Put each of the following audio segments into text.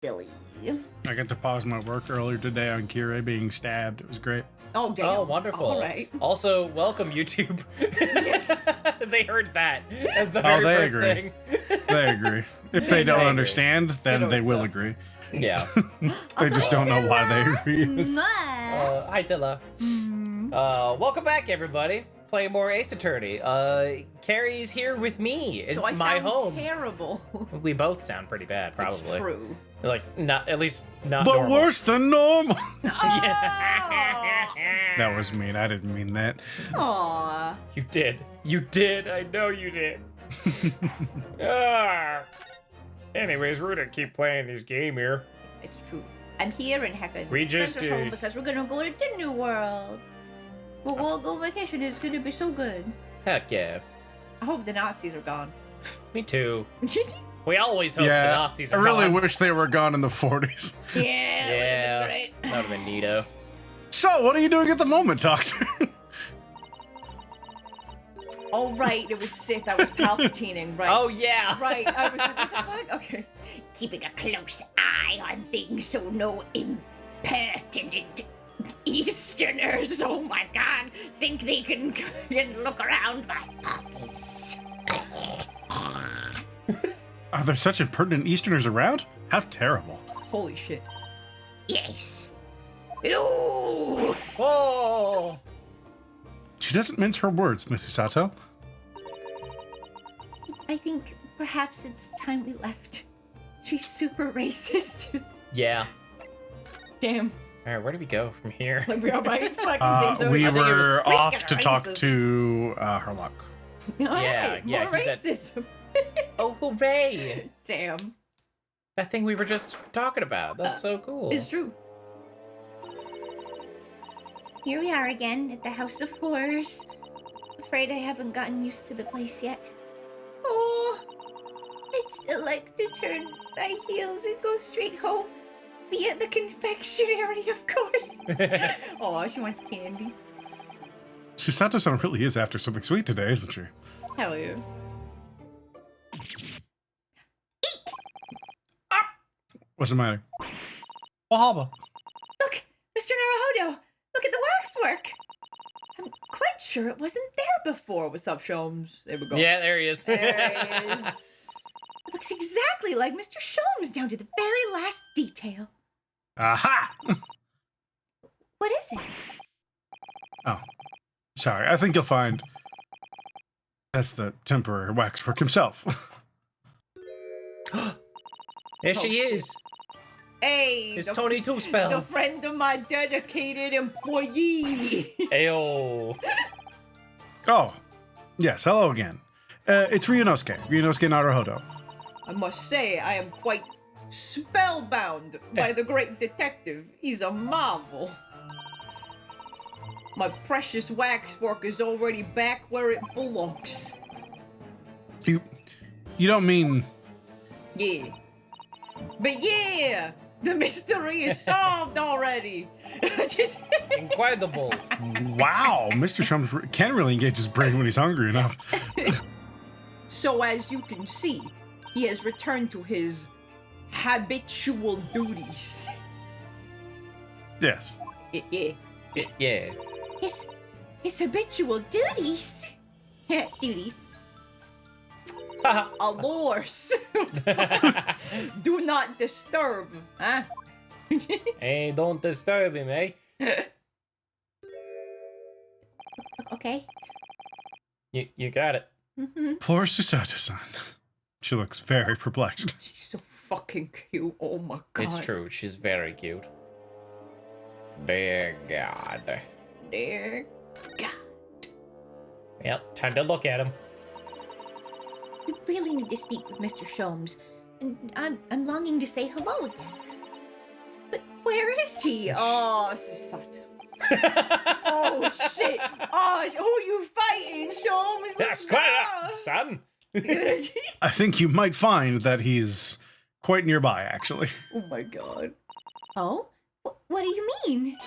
Silly. I got to pause my work earlier today on Carrie being stabbed. It was great. Oh, damn. Oh, wonderful. All right. Also, welcome, YouTube. They heard that as the very first agree. thing. They agree. If they don't understand, then they will agree. Yeah. They just don't know why they agree. Hi, Zilla. Welcome back, everybody. Playing more Ace Attorney. Carrie's here with me in So I my sound home. terrible. We both sound pretty bad, probably. It's true. Like, not at least not But normal. worse than normal. Oh! That was mean. I didn't mean that. Aw. You did. You did. I know you did. Ah. Anyways, we're gonna keep playing this game here. It's true. I'm here in Heaven. We just Friends are home because we're gonna go to Disney World. We'll all go vacation. It's gonna be so good. Heck yeah. I hope the Nazis are gone. Me too. We always hope the Yeah, Nazis I are really gone. wish they were gone in the 40s. Yeah, Yeah, that would that would have been neato. So, what are you doing at the moment, Doctor? Oh, right. It was Sith. I was palpatining, right? Oh yeah. Right. I was like, what the fuck? Okay. Keeping a close eye on things so no impertinent Easterners, oh my god, think they can look around my office. Are there such impertinent Easterners around? How terrible. Holy shit. Yes. Ooh. Whoa. She doesn't mince her words, Mrs. Sato. I think perhaps it's time we left. She's super racist. Yeah. Damn. All right, where do we go from here? Like we are right fucking same zone. We I think it was were off freaking to talk racist. to Herlock. Alright, yeah, more he said- racism. Oh, hooray! Damn. That thing we were just talking about. That's so cool. It's true. Here we are again at the House of Horrors. Afraid I haven't gotten used to the place yet. Oh, I'd still like to turn my heels and go straight home via the confectionery, of course. Oh, she wants candy. Susato-san really is after something sweet today, isn't she? Hell yeah. What's the matter? Wahaba. Look, Mr. Naruhodo, look at the waxwork. I'm quite sure it wasn't there before. What's up, Sholmes? There we go. Yeah, there he is. There it is. It looks exactly like Mr. Sholmes down to the very last detail. Aha! What is it? Oh, sorry. I think you'll find that's the temporary waxwork himself. There she is. Hey, It's the, Tony Two the Spells. friend of my dedicated employee. Ayo. Oh, yes. Hello again. It's Ryunosuke Naruhodo. I must say, I am quite spellbound by the great detective. He's a marvel. My precious waxwork is already back where it belongs. You don't mean? Yeah. But yeah, the mystery is solved already. Just... Incredible. Wow, Mr. Sholmes can really engage his brain when he's hungry enough. So as you can see, he has returned to his habitual duties. Yes. Yeah. Yeah. His habitual duties? Duties. Allures. Do not disturb, huh? Hey, don't disturb him, eh? Okay. You got it. Mm-hmm. Poor Susato-san. She looks very perplexed. She's so fucking cute. Oh my god. It's true. She's very cute. Dear God. Dear God. Yep, time to look at him. We really need to speak with Mr. Sholmes, and I'm longing to say hello again. But where is he? Oh, Susato. Oh shit! Oh, who you fighting, Sholmes? That's quite up, son. I think you might find that he's quite nearby, actually. Oh my god. Oh? What do you mean?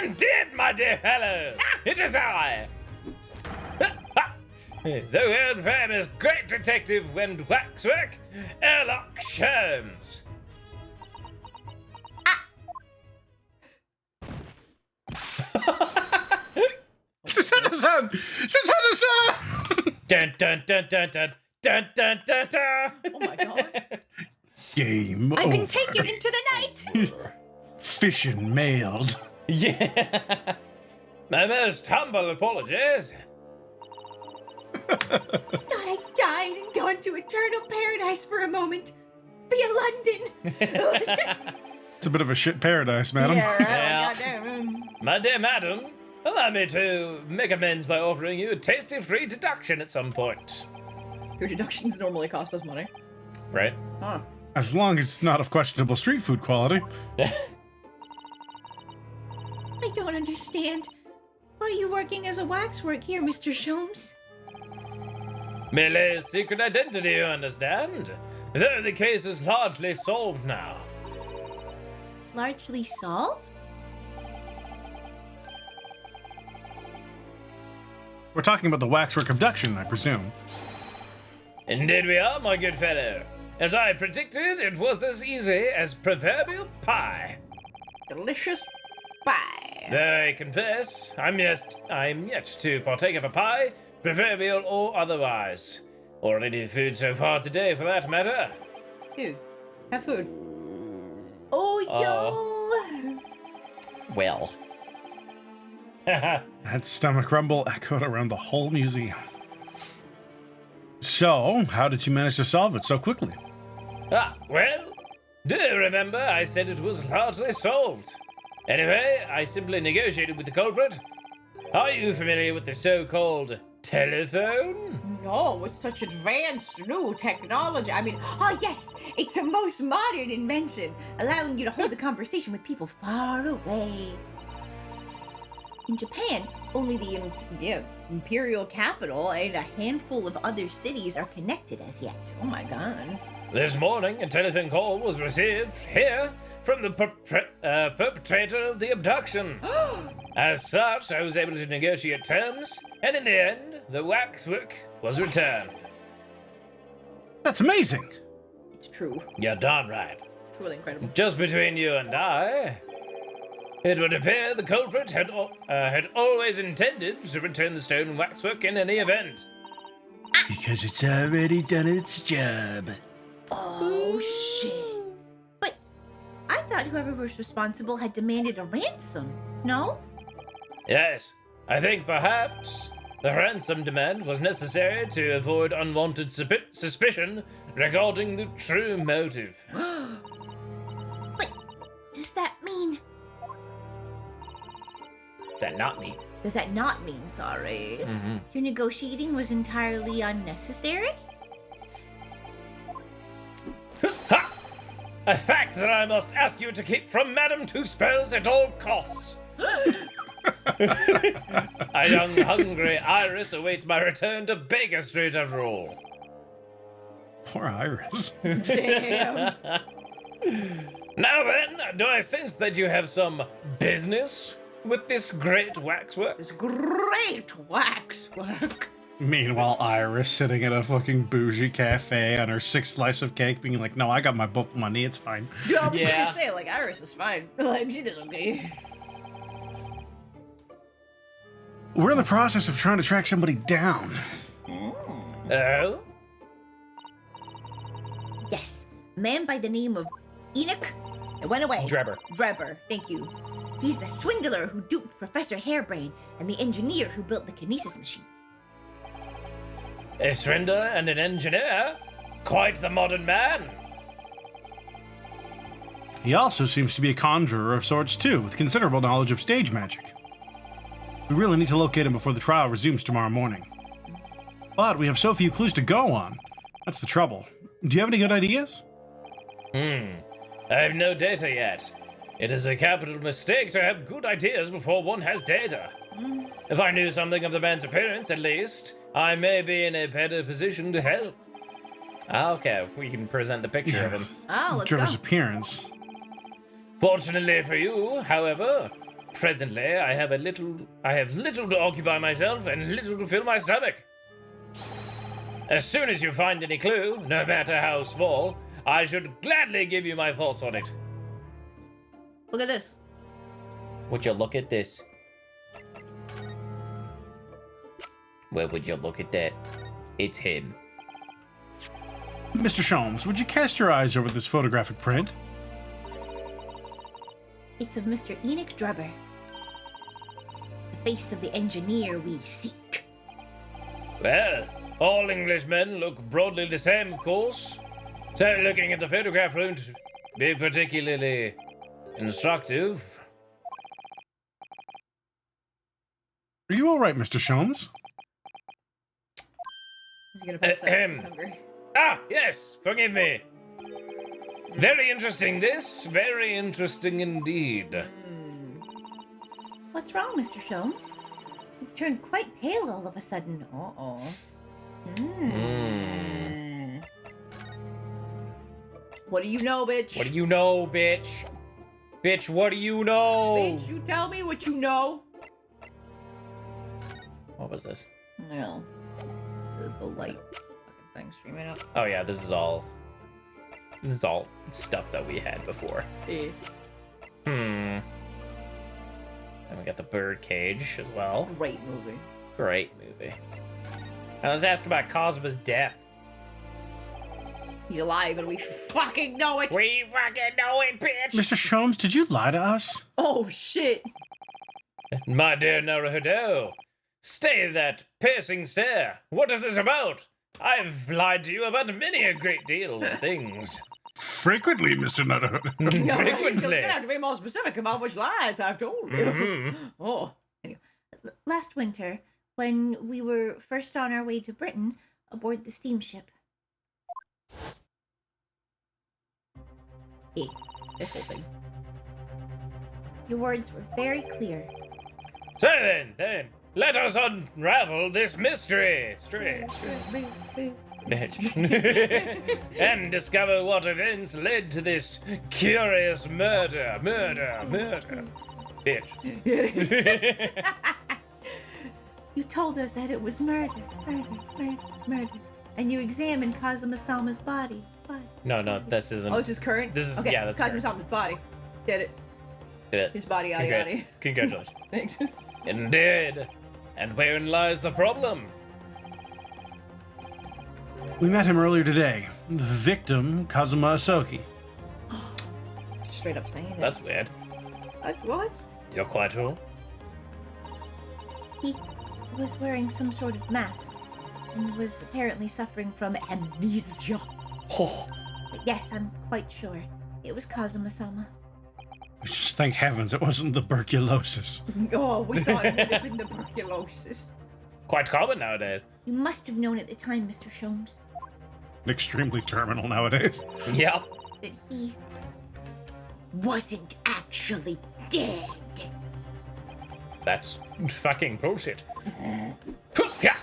Indeed, my dear fellow. It is I. The world famous great detective and waxwork, Aylox Sholmes. Citizen! Citizen! Dun dun dun dun dun dun dun dun dun. Oh my god. Game I've over. been taken into the night. Fission mailed. Yeah. My most humble apologies. I thought I died and gone to eternal paradise for a moment. Via London. It's a bit of a shit paradise, madam. Yeah, right. Yeah. Goddamn. My dear madam, allow me to make amends by offering you a tasty free deduction at some point. Your deductions normally cost us money. Right? Huh. As long as it's not of questionable street food quality. I don't understand. Are you working as a waxwork here, Mr. Sholmes? Merely a secret identity, you understand? Though the case is largely solved now. Largely solved? We're talking about the waxwork abduction, I presume. Indeed we are, my good fellow. As I predicted, it was as easy as proverbial pie. Delicious pie. Though I confess, I'm yet to partake of a pie, proverbial or otherwise. Or any food so far today, for that matter. Dude, have food. Oh, yo! Well. That stomach rumble echoed around the whole museum. So, how did you manage to solve it so quickly? Well, do you remember I said it was largely solved? Anyway, I simply negotiated with the culprit. Are you familiar with the so-called telephone? No, it's such advanced new technology. I mean, Oh, yes! It's a most modern invention, allowing you to hold a conversation with people far away. In Japan, only the imperial capital and a handful of other cities are connected as yet. oh my god. This morning, a telephone call was received here from the perpetrator of the abduction. As such, I was able to negotiate terms, and in the end, the waxwork was returned. That's amazing! It's true. You're darn right. Truly incredible. Just between you and I, it would appear the culprit had always intended to return the stone waxwork in any event. Because it's already done its job. Oh, shit. But I thought whoever was responsible had demanded a ransom, no? Yes, I think perhaps the ransom demand was necessary to avoid unwanted suspicion regarding the true motive. But does that mean... Does that not mean? Does that not mean, sorry, Mm-hmm. your negotiating was entirely unnecessary? Ha! A fact that I must ask you to keep from Madame Two-Spurs at all costs. A young, hungry Iris awaits my return to Baker Street after all. Poor Iris. Damn. Now then, do I sense that you have some business with this great waxwork? This great waxwork. Meanwhile, Iris sitting at a fucking bougie cafe on her 6th slice of cake being like, no, I got my book money, it's fine. Dude, I was Yeah. gonna say, like, Iris is fine. Like, she does okay. We're in the process of trying to track somebody down. Oh? Yes, a man by the name of Enoch. It went away. Drebber. Drebber, thank you. He's the swindler who duped Professor Hairbrain and the engineer who built the kinesis machine. A swindler and an engineer? Quite the modern man. He also seems to be a conjurer of sorts too, with considerable knowledge of stage magic. We really need to locate him before the trial resumes tomorrow morning. But we have so few clues to go on. That's the trouble. Do you have any good ideas? I have no data yet. It is a capital mistake to have good ideas before one has data. If I knew something of the man's appearance, at least, I may be in a better position to help. Okay, we can present the picture of him. Oh, let's Trevor's go. appearance. Fortunately for you, however, presently I have little to occupy myself and little to fill my stomach. As soon as you find any clue, no matter how small, I should gladly give you my thoughts on it. Look at this. Would you look at this? Where would you look at that? It's him. Mr. Sholmes, would you cast your eyes over this photographic print? It's of Mr. Enoch Drubber, the face of the engineer we seek. Well, all Englishmen look broadly the same, of course. So looking at the photograph won't be particularly instructive. Are you all right, Mr. Sholmes? He's gonna pass out. He's hungry. Ah, yes, forgive me. Very interesting this, very interesting indeed. What's wrong, Mr. Sholmes? You've turned quite pale all of a sudden. Uh-oh. What do you know, bitch? What do you know, bitch? Bitch, what do you know? Bitch, you tell me what you know. What was this? No. The light fucking thing streaming up. Oh yeah, this is all stuff that we had before. Yeah. And we got the bird cage as well. Great movie. Great movie. Now let's ask about Cosmo's death. He's alive and we fucking know it. We fucking know it, bitch! Mr. Sholmes, did you lie to us? Oh shit. My dear Naruhodo, stay that piercing stare. What is this about? I've lied to you about many a great deal of things. Frequently, Mr. Nutter. Frequently. You're gonna have to be more specific about which lies I've told you. Oh. Anyway, last winter, when we were first on our way to Britain, aboard the steamship. Yeah, this whole thing. Your words were very clear. So then, let us unravel this mystery. Bitch. And discover what events led to this curious murder. Bitch. You told us that it was murder. And you examined Kazuma-sama's body. What? No, this isn't. Oh, this is current? This is, okay. yeah, that's Kazuma-sama's body. Did it. His body, yada yada. Congratulations. Thanks. Indeed. And wherein lies the problem? We met him earlier today. The victim, Kazuma Asoki. Straight up saying it. That's weird. What? You're quite sure? He was wearing some sort of mask and was apparently suffering from amnesia. Oh. But yes, I'm quite sure. It was Kazuma-sama. Just thank heavens it wasn't tuberculosis. Oh, we thought it would have been tuberculosis. Quite common nowadays. You must have known at the time, Mr. Sholmes, Extremely terminal nowadays. Yep. that he wasn't actually dead. That's fucking bullshit. Yeah.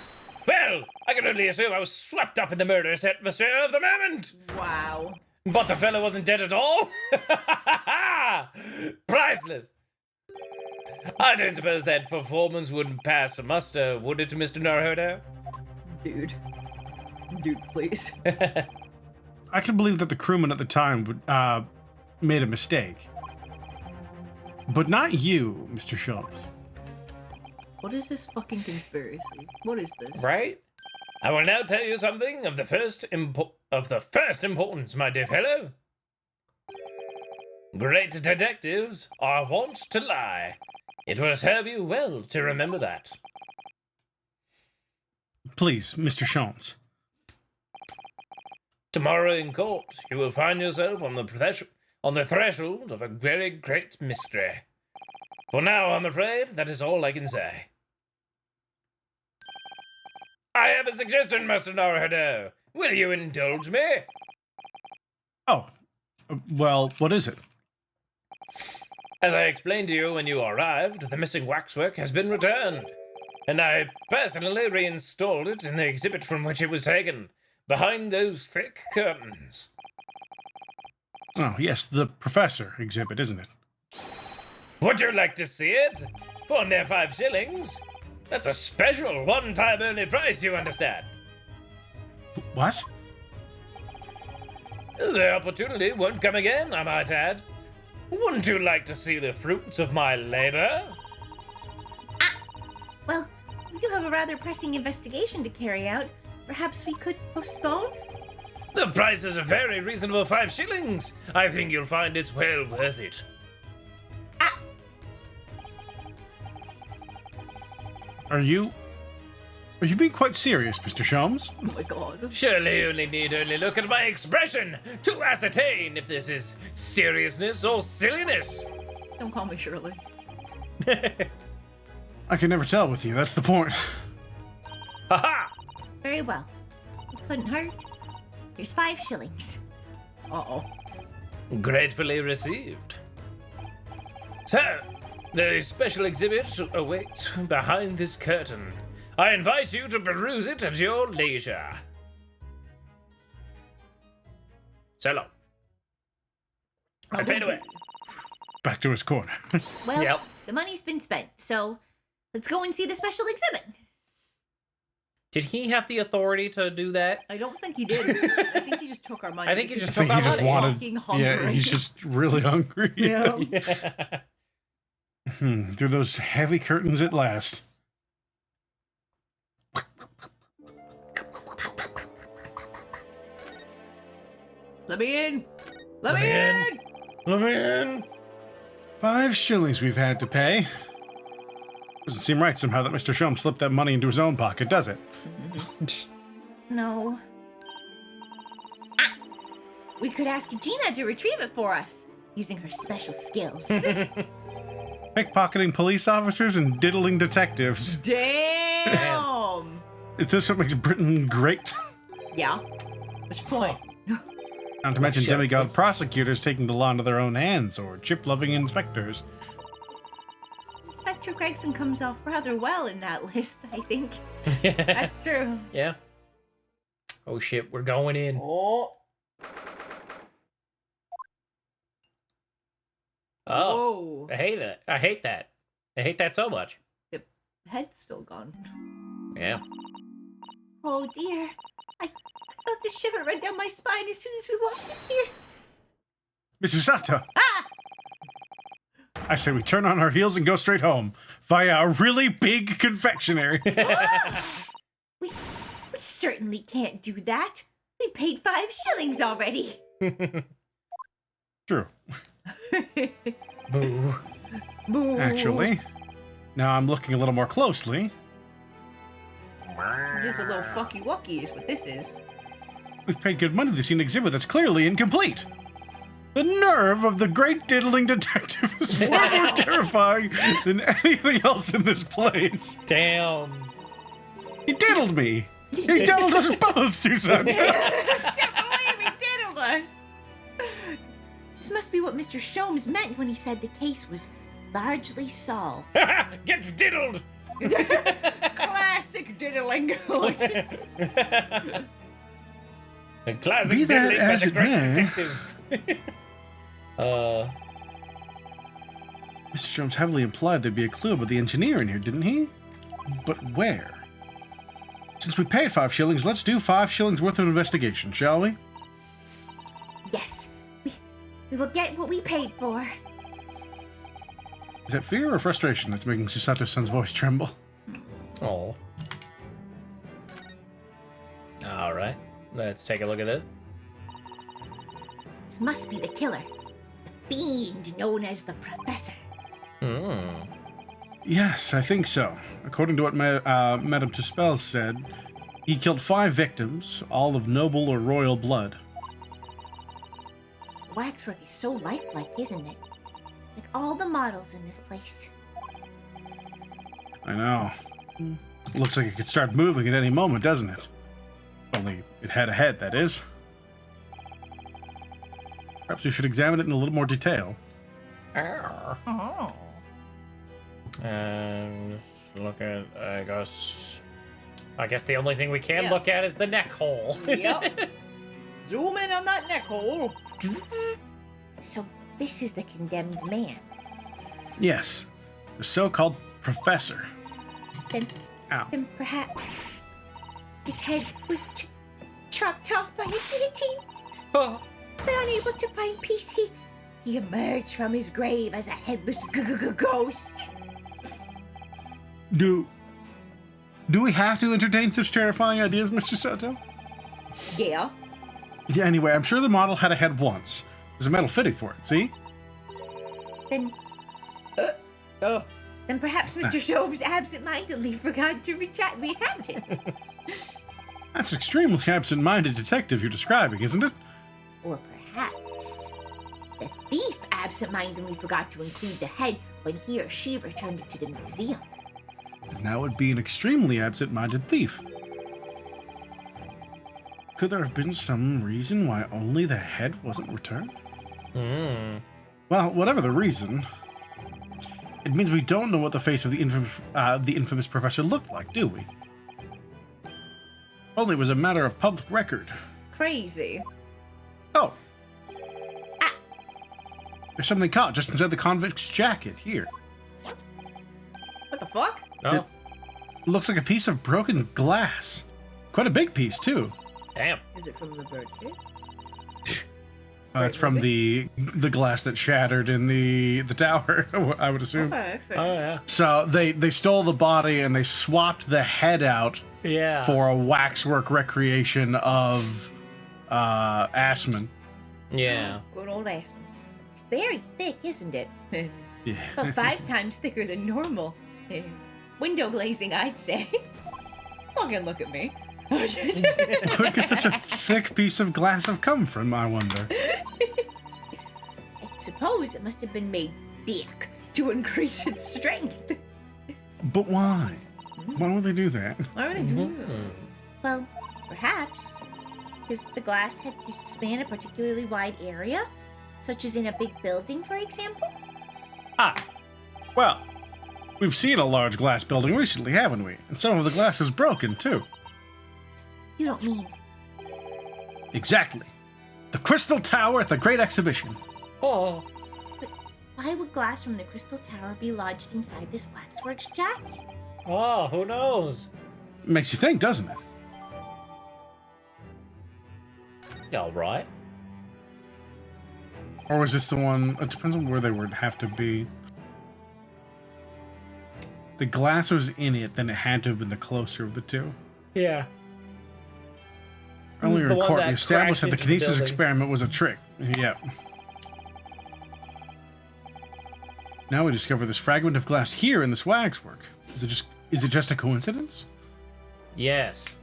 Well, I can only assume I was swept up in the murderous atmosphere of the moment. Wow. But the fella wasn't dead at all? Priceless. I don't suppose that performance wouldn't pass muster, would it, Mr. Naruhodo? Dude, please. I can believe that the crewman at the time made a mistake. But not you, Mr. Sholmes. What is this fucking conspiracy? What is this? Right? I will now tell you something of the first importance, my dear fellow. Great detectives are wont to lie. It will serve you well to remember that. Please, Mr. Sholmes. Tomorrow in court, you will find yourself on the threshold of a very great mystery. For now, I'm afraid that is all I can say. I have a suggestion, Master Naruhodo. Will you indulge me? Oh, well, what is it? As I explained to you when you arrived, the missing waxwork has been returned, and I personally reinstalled it in the exhibit from which it was taken, behind those thick curtains. Oh, yes, the professor exhibit, isn't it? Would you like to see it? For near 5 shillings. That's a special one-time only price, you understand. What? The opportunity won't come again, I might add. Wouldn't you like to see the fruits of my labor? Well, we do have a rather pressing investigation to carry out. Perhaps we could postpone? The price is a very reasonable 5 shillings. I think you'll find it's well worth it. Are you being quite serious, Mr. Sholmes? Oh my god. Surely you only look at my expression to ascertain if this is seriousness or silliness. Don't call me Shirley. I can never tell with you, that's the point. Haha! Very well. It couldn't hurt. Here's 5 shillings. Uh-oh. Gratefully received. So, the special exhibit awaits behind this curtain. I invite you to peruse it at your leisure. So long. And fade away. Back to his corner. Well, Yep. the money's been spent, so let's go and see the special exhibit. Did he have the authority to do that? I don't think he did. I think he just took our money. I think he because just I think he took our just money. wanted. Fucking hungry. Yeah, he's just really hungry. Yeah. Yeah. Through those heavy curtains at last. Let me in. Let me in. Let me in. 5 shillings we've had to pay. Doesn't seem right somehow that Mr. Sholmes slipped that money into his own pocket, does it? No. We could ask Gina to retrieve it for us, using her special skills. Pickpocketing police officers and diddling detectives. Damn. Is this what makes Britain great? Yeah. What's your point? Not to mention shit. demigod prosecutors taking the law into their own hands, or chip-loving inspectors. Inspector Gregson comes off rather well in that list, I think. That's true. Yeah. Oh shit, we're going in. Oh. Oh, Whoa. I hate it. I hate that. I hate that so much. The head's still gone. Yeah. Oh dear. I felt a shiver run down my spine as soon as we walked in here. Mrs. Sato, Ah! I say we turn on our heels and go straight home, via a really big confectionery. We certainly can't do that. We paid 5 shillings already. True. Boo. Boo. Actually, now I'm looking a little more closely. It is a little fucky wucky is what this is. We've paid good money to see an exhibit that's clearly incomplete. The nerve of the great diddling detective is far more terrifying than anything else in this place. Damn. He diddled me. He diddled us both, Susanna. Can't believe he diddled us. This must be what Mr. Sholmes meant when he said the case was largely solved. Get diddled. Classic diddling. A classic Be that diddling by as the it great may. detective. Mr. Jones heavily implied there'd be a clue about the engineer in here, didn't he? But where? Since we paid 5 shillings, let's do 5 shillings worth of investigation, shall we? Yes, we will get what we paid for. Is that fear or frustration that's making Susato-san's voice tremble? Oh. All right. Let's take a look at it. This must be the killer. The fiend known as the Professor. Hmm. Yes, I think so. According to what Madame Tuspel said, he killed 5 victims, all of noble or royal blood. The waxwork is so lifelike, isn't it? Like all the models in this place. I know. Looks like it could start moving at any moment, doesn't it? Only it had a head, that is. Perhaps we should examine it in a little more detail. Oh. And look at, I guess the only thing we can Yeah. look at is the neck hole. Yep. Zoom in on that neck hole. So this is the condemned man. Yes, the so-called professor. Then, Ow. then perhaps his head was chopped off by a guillotine. Oh. But unable to find peace, he emerged from his grave as a headless ghost. Do Do we have to entertain such terrifying ideas, Mr. Soto? Yeah. Yeah, anyway, I'm sure the model had a head once. There's a metal fitting for it, see? Then perhaps Mr. Soames absent-mindedly forgot to reattach it. That's an extremely absent-minded detective you're describing, isn't it? Or perhaps the thief absent-mindedly forgot to include the head when he or she returned it to the museum. And that would be an extremely absent-minded thief. Could there have been some reason why only the head wasn't returned? Well, whatever the reason, it means we don't know what the face of the infamous professor looked like, do we? Only it was a matter of public record. Crazy. Oh. There's something caught just inside the convict's jacket, here. What the fuck? Oh, It looks like a piece of broken glass. Quite a big piece, too. damn. Is it from the bird pit? It's from the glass that shattered in the tower, I would assume. Okay, fair. Oh, yeah. So they stole the body and they swapped the head out Yeah. for a waxwork recreation of Assman. Yeah. Good old ass. It's very thick, isn't it? Yeah. About 5 times thicker than normal. Window glazing, I'd say. Fucking look at me. Where could such a thick piece of glass have come from, I wonder? I suppose it must have been made thick to increase its strength. But why? Why would they do that? Why are they doing that? Well, perhaps because the glass had to span a particularly wide area, such as in a big building, for example. Well, we've seen a large glass building recently, haven't we? And some of the glass is broken, too. You don't mean... Exactly. The Crystal Tower at the Great Exhibition. Oh. Why would glass from the Crystal Tower be lodged inside this waxworks jacket? Oh, who knows? Makes you think, doesn't it? Yeah, all right. Or was this the one... It depends on where they would have to be. The glass was in it, then it had to have been the closer of the two. Yeah. Earlier the in one court, that we established that crashed the into the kinesis building. experiment was a trick. Yep. Now we discover this fragment of glass here in this waxwork. Is it just a coincidence? Yes.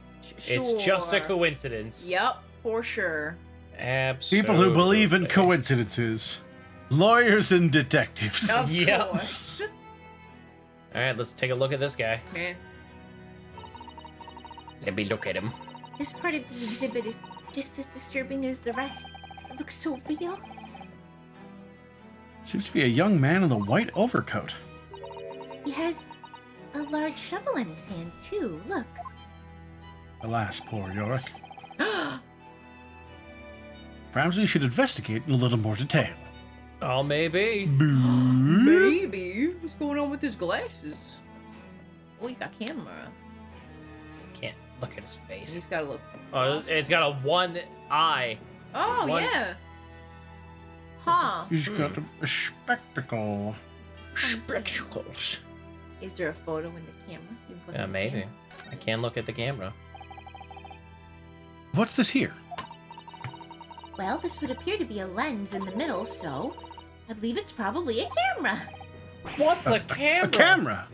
It's just a coincidence. Yep, for sure. Absolutely. People who believe in coincidences. Lawyers and detectives. Of Yep. course. All right, let's take a look at this guy. Eh. Let me look at him. This part of the exhibit is just as disturbing as the rest. It looks so real. Seems to be a young man in a white overcoat. He has a large shovel in his hand, too. Look. Alas, poor Yorick. Perhaps we should investigate in a little more detail. Oh, maybe. Maybe. What's going on with his glasses? Oh, you got camera. Can't look at his face. He's got to look. Oh, it's got a one eye. Oh, One- yeah. Huh. He's got a spectacle. Spectacles. Is there a photo in the camera? You can click on the Maybe. camera. I can't look at the camera. What's this here? Well, this would appear to be a lens in the middle, so I believe it's probably a camera. What's a camera? A camera?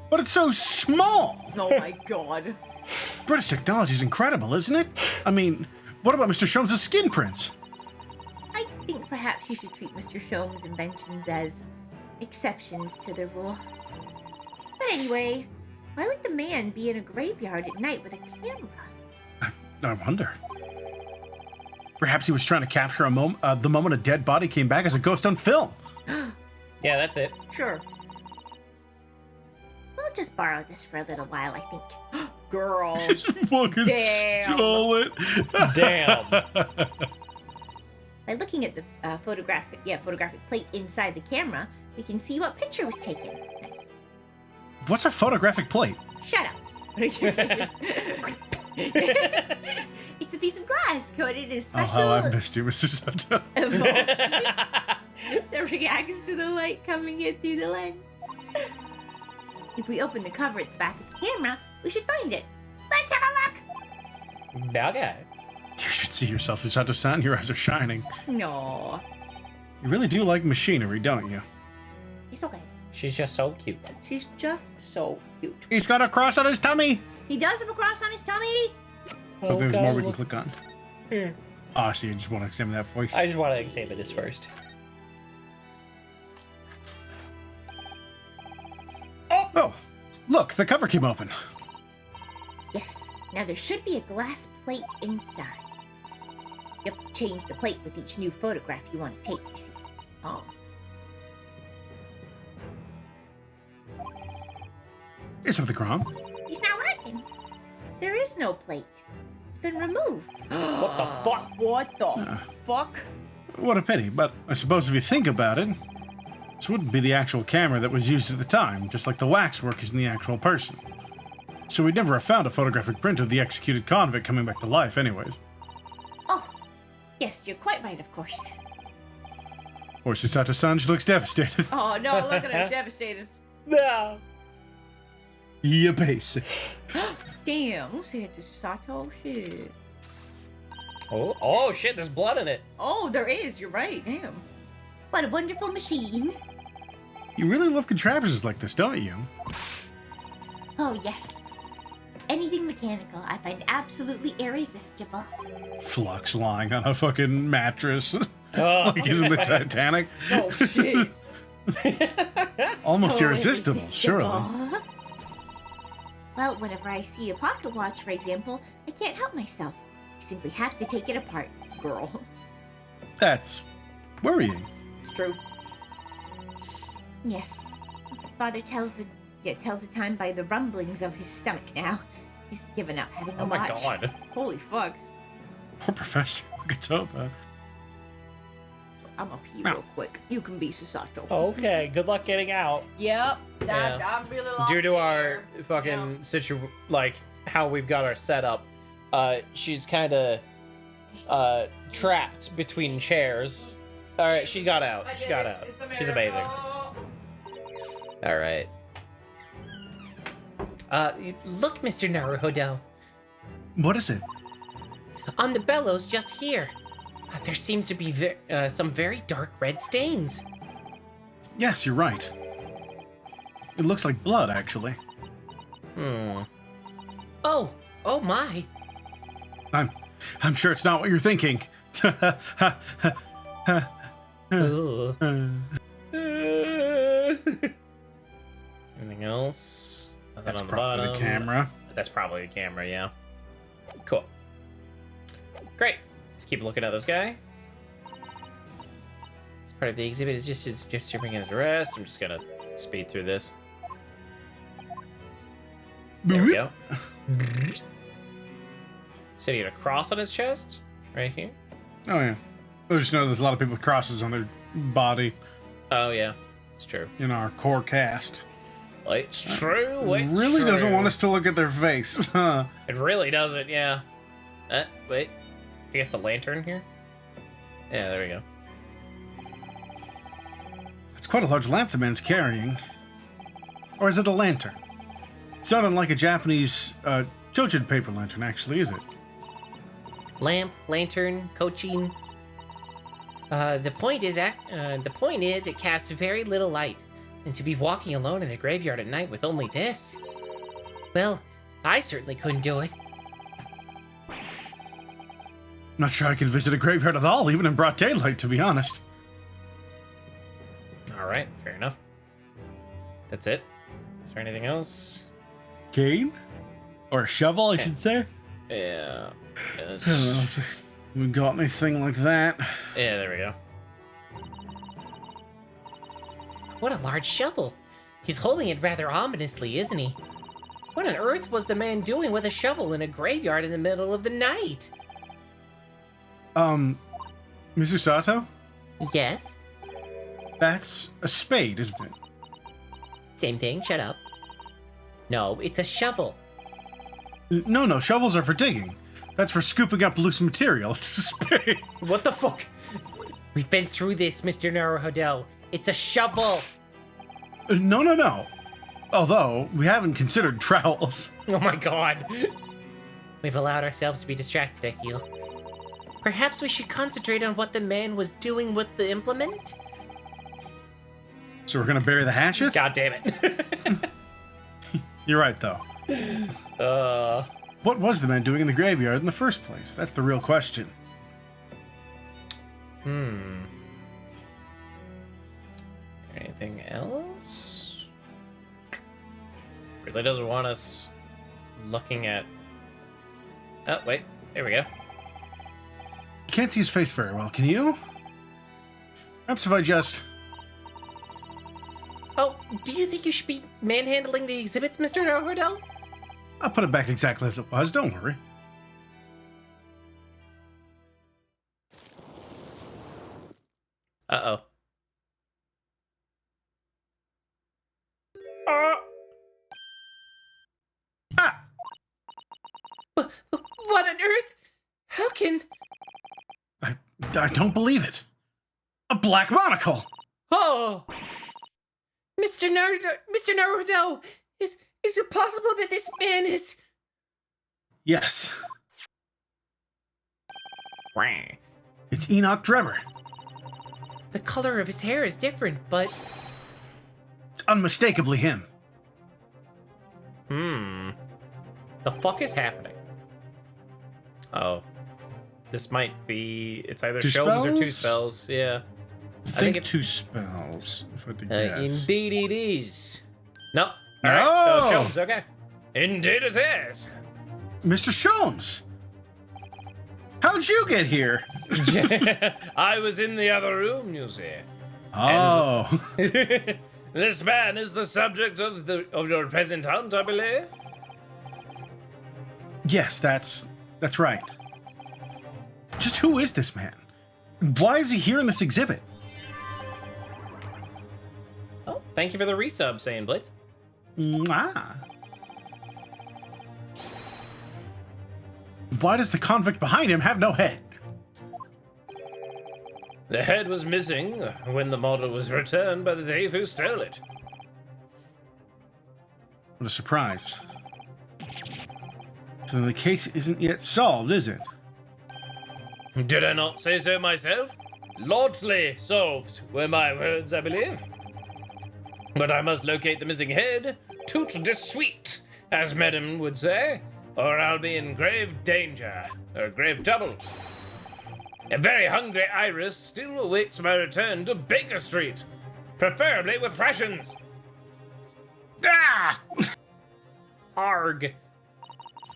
But it's so small! Oh my god. British technology is incredible, isn't it? I mean, what about Mr. Sholmes' skin prints? I think perhaps you should treat Mr. Sholmes' inventions as exceptions to the rule. But anyway, why would the man be in a graveyard at night with a camera? I wonder. Perhaps he was trying to capture the moment a dead body came back as a ghost on film. Yeah, that's it. Sure. We'll just borrow this for a little while, I think. Girl. Just fucking Damn. stole it. Damn. By looking at the photographic plate inside the camera, we can see what picture was taken. Nice. What's a photographic plate? Shut up. It's a piece of glass coated in Oh, special how I've missed you, Mr. Soto. emulsion that reacts to the light coming in through the lens. If we open the cover at the back of the camera, We should find it. Let's have a look. Okay. You should see yourself, Sato-san. Your eyes are shining. No. You really do like machinery, don't you? It's okay. She's just so cute. She's just so cute. He's got a cross on his tummy! He does have a cross on his tummy. Oh, there's more we can click on. Here. Oh, so you just want to examine that voice? I just want to examine this first. Oh, look, the cover came open. Yes. Now there should be a glass plate inside. You have to change the plate with each new photograph you want to take, you see. Oh. Is something wrong? He's not working. There is no plate. It's been removed. What the fuck? What the fuck? What a pity, but I suppose if you think about it, this wouldn't be the actual camera that was used at the time, just like the waxwork isn't the actual person. So we'd never have found a photographic print of the executed convict coming back to life anyways. Oh, yes, you're quite right, of course. Poor Sato-san, she looks devastated. Oh no, look at her, devastated. No. Yeah, basic. Damn, don't say that to Sato. Shit. Oh shit, there's blood in it. Oh, there is. You're right. Damn. What a wonderful machine. You really love contraptions like this, don't you? Oh, yes. Anything mechanical, I find absolutely irresistible. Flux lying on a fucking mattress. Oh, Like he's in the Titanic. Oh shit. Almost So irresistible, surely. irresistible. Well, whenever I see a pocket watch, for example, I can't help myself. I simply have to take it apart. Girl. That's worrying. It's true. Yes. Father tells the time by the rumblings of his stomach now. He's given up having a Oh my watch. god. Holy fuck. Poor professor. Gets up, I'm up here real quick. You can be Susato. Okay, good luck getting out. Yep. Yeah. I'm really locked Due to our there. fucking Yeah. like how we've got our setup, she's kind of trapped between chairs. All right, she got out. I She did got it. out. It's a She's amazing. miracle. All right. Look, Mr. Naruhodo. What is it? On the bellows just here. There seems to be some very dark red stains. Yes, you're right. It looks like blood, actually. Oh my. I'm sure it's not what you're thinking. Ugh. Anything else? Nothing That's on the probably bottom. the camera. That's probably the camera, yeah. Cool. Great. Let's keep looking at this guy. This part of the exhibit is just serving as a rest. I'm just gonna speed through this. There we go. So he had a cross on his chest, right here. Oh yeah. I just know there's a lot of people with crosses on their body Oh yeah, it's true. in our core cast. It's true. It It's really doesn't true. want us to look at their face. Huh. It really doesn't, yeah. Wait. I guess the lantern here? Yeah, there we go. It's quite a large lamp the man's carrying. Or is it a lantern? It's not unlike a Japanese Chojin paper lantern, actually, is it? Lamp, lantern, coaching. The point is, it casts very little light, and to be walking alone in a graveyard at night with only this, well, I certainly couldn't do it. I'm not sure I could visit a graveyard at all, even in broad daylight, to be honest. Alright, fair enough. That's it. Is there anything else? Cane? Or a shovel, I should say? Yeah. I don't know if we got anything like that. Yeah, there we go. What a large shovel. He's holding it rather ominously, isn't he? What on earth was the man doing with a shovel in a graveyard in the middle of the night? Mr. Sato? Yes? That's a spade, isn't it? Same thing, shut up. No, it's a shovel. No, shovels are for digging. That's for scooping up loose material. It's a spade. What the fuck? We've been through this, Mr. Naruhodo. It's a shovel. No. Although, we haven't considered trowels. Oh my god. We've allowed ourselves to be distracted, I feel. Perhaps we should concentrate on what the man was doing with the implement? So we're gonna bury the hatchet? God damn it. You're right, though. What was the man doing in the graveyard in the first place? That's the real question. Anything else? Really doesn't want us looking at... Oh, wait. There we go. You can't see his face very well, can you? Perhaps if I just... Oh, do you think you should be manhandling the exhibits, Mr. Naruto? I'll put it back exactly as it was, don't worry. Uh-oh. Ah! What on earth? How can... I don't believe it. A black monocle! Oh! Mr. Naruto! Is it possible that this man is... Yes. Wah. It's Enoch Drebber. The color of his hair is different, but... It's unmistakably him. The fuck is happening? Oh. This might be... It's either Two Shelves or two spells? spells. Yeah. I think think it's- 2 spells, if I had to guess. Indeed it is. No. No! Alright, Shelves, okay. Indeed it is. Mr. Shones! How'd you get here? I was in the other room, you see. Oh. This man is the subject of your present hunt, I believe. Yes, that's right. Just who is this man? Why is he here in this exhibit? Oh, thank you for the resub, Saiyan Blitz. Ah. Why does the convict behind him have no head? The head was missing when the model was returned by the thief who stole it. What a surprise. So then the case isn't yet solved, is it? Did I not say so myself? Largely solved were my words, I believe. But I must locate the missing head, tout de suite, as Madam would say, or I'll be in grave danger, or grave trouble. A very hungry Iris still awaits my return to Baker Street, preferably with rations. Ah! Arg.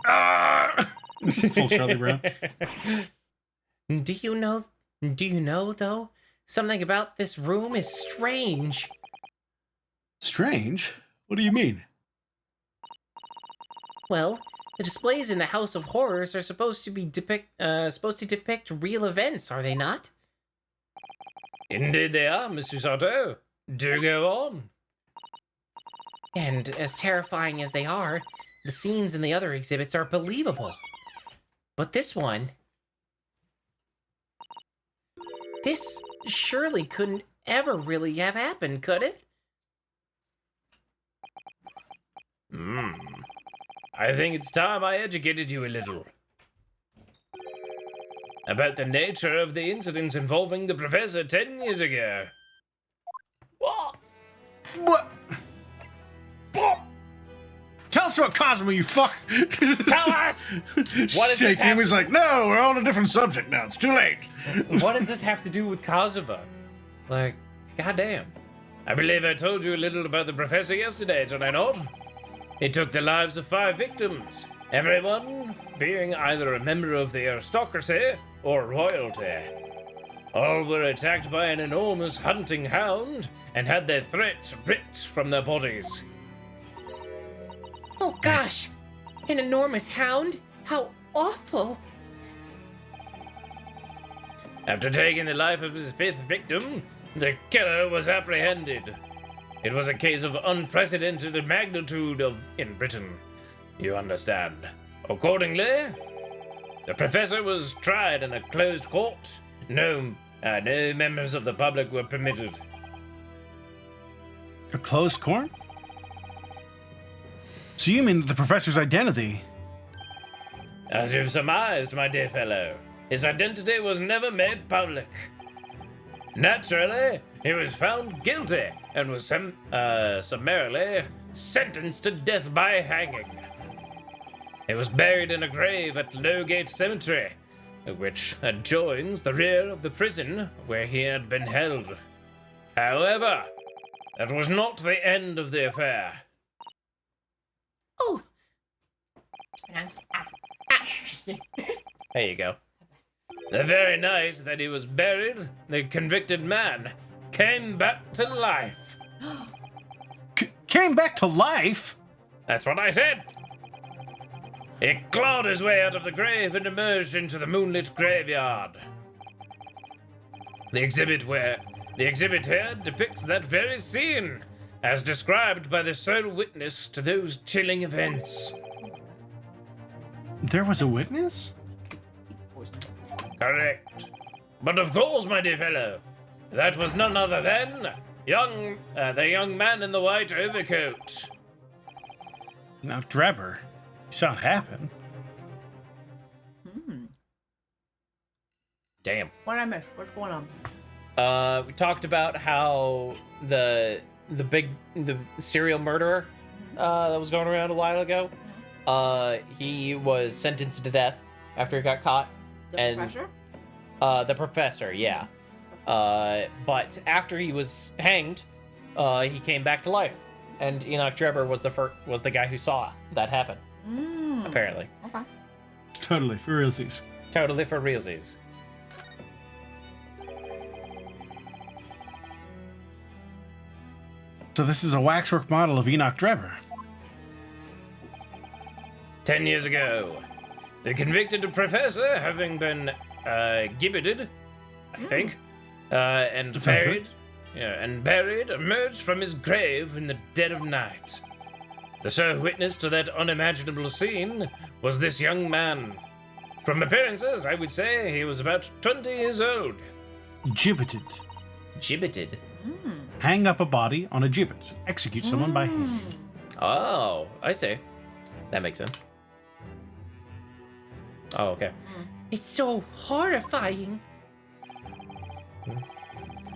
Ah! Full Charlie Brown. Do you know, though? Something about this room is strange. Strange? What do you mean? Well, the displays in the House of Horrors are supposed to depict real events, are they not? Indeed they are, Mr. Sato. Do go on. And as terrifying as they are, the scenes in the other exhibits are believable. But this one... This surely couldn't ever really have happened, could it? I think it's time I educated you a little about the nature of the incidents involving the professor 10 years ago. What? Tell us about Cosmo, you fuck! Tell us! What does this He was like, no, we're on a different subject now. It's too late. What does this have to do with Kazuba? Like, goddamn. I believe I told you a little about the professor yesterday, did I not? He took the lives of 5 victims, everyone being either a member of the aristocracy or royalty. All were attacked by an enormous hunting hound and had their throats ripped from their bodies. Oh gosh! An enormous hound? How awful! After taking the life of his 5th victim, the killer was apprehended. It was a case of unprecedented magnitude in Britain, you understand. Accordingly, the professor was tried in a closed court. No members of the public were permitted. A closed court? So you mean that the professor's identity... As you've surmised, my dear fellow, his identity was never made public. Naturally, he was found guilty and was summarily sentenced to death by hanging. He was buried in a grave at Lowgate Cemetery, which adjoins the rear of the prison where he had been held. However, that was not the end of the affair. Oh! Pronounced ah. There you go. The very night that he was buried, the convicted man came back to life. Came back to life? That's what I said. He clawed his way out of the grave and emerged into the moonlit graveyard. The exhibit here depicts that very scene, as described by the sole witness to those chilling events. There was a witness? Correct. But of course, my dear fellow, that was none other than the young man in the white overcoat. Now, Drebber, you saw it happen. Damn. What did I miss? What's going on? We talked about how the serial murderer that was going around a while ago. He was sentenced to death after he got caught. The professor? The professor, yeah. But after he was hanged, he came back to life, and Enoch Drebber was the guy who saw that happen. Apparently. Okay. Totally, for realsies. Totally for realsies. So this is a waxwork model of Enoch Drebber. 10 years ago, the convicted professor, having been gibbeted, I think, and That sounds buried, emerged from his grave in the dead of night. The sole witness to that unimaginable scene was this young man. From appearances, I would say he was about 20 years old. Gibbeted. Gibbeted. Hang up a body on a gibbet. Execute someone by hand. Oh, I see. That makes sense. Oh, okay. It's so horrifying.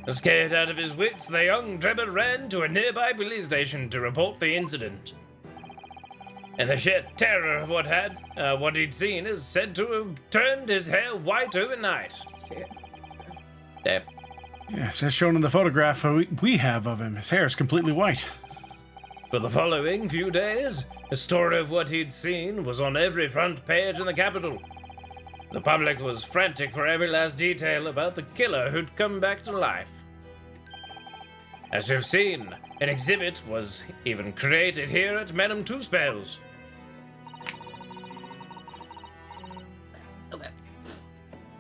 Scared out of his wits, the young Drebber ran to a nearby police station to report the incident. And the sheer terror of what he'd seen is said to have turned his hair white overnight. Damn. Yes, as shown in the photograph we have of him, his hair is completely white. For the following few days, the story of what he'd seen was on every front page in the capital. The public was frantic for every last detail about the killer who'd come back to life. As you've seen, an exhibit was even created here at Madame Two Spells. Okay.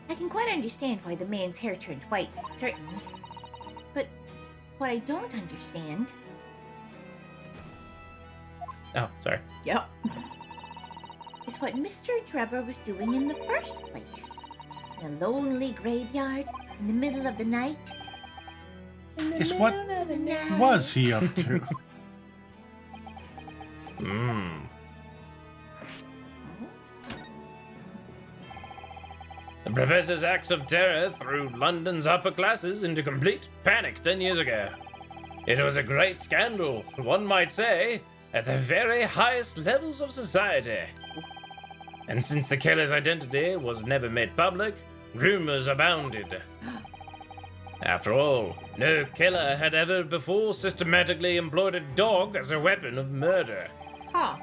I can quite understand why the man's hair turned white, certainly. But what I don't understand... Oh, sorry. Yep. is what Mr. Drebber was doing in the first place. In a lonely graveyard in the middle of the night. Yes, what was he up to? The professor's acts of terror threw London's upper classes into complete panic 10 years ago. It was a great scandal, one might say, at the very highest levels of society. And since the killer's identity was never made public, rumors abounded. After all, no killer had ever before systematically employed a dog as a weapon of murder. Huh.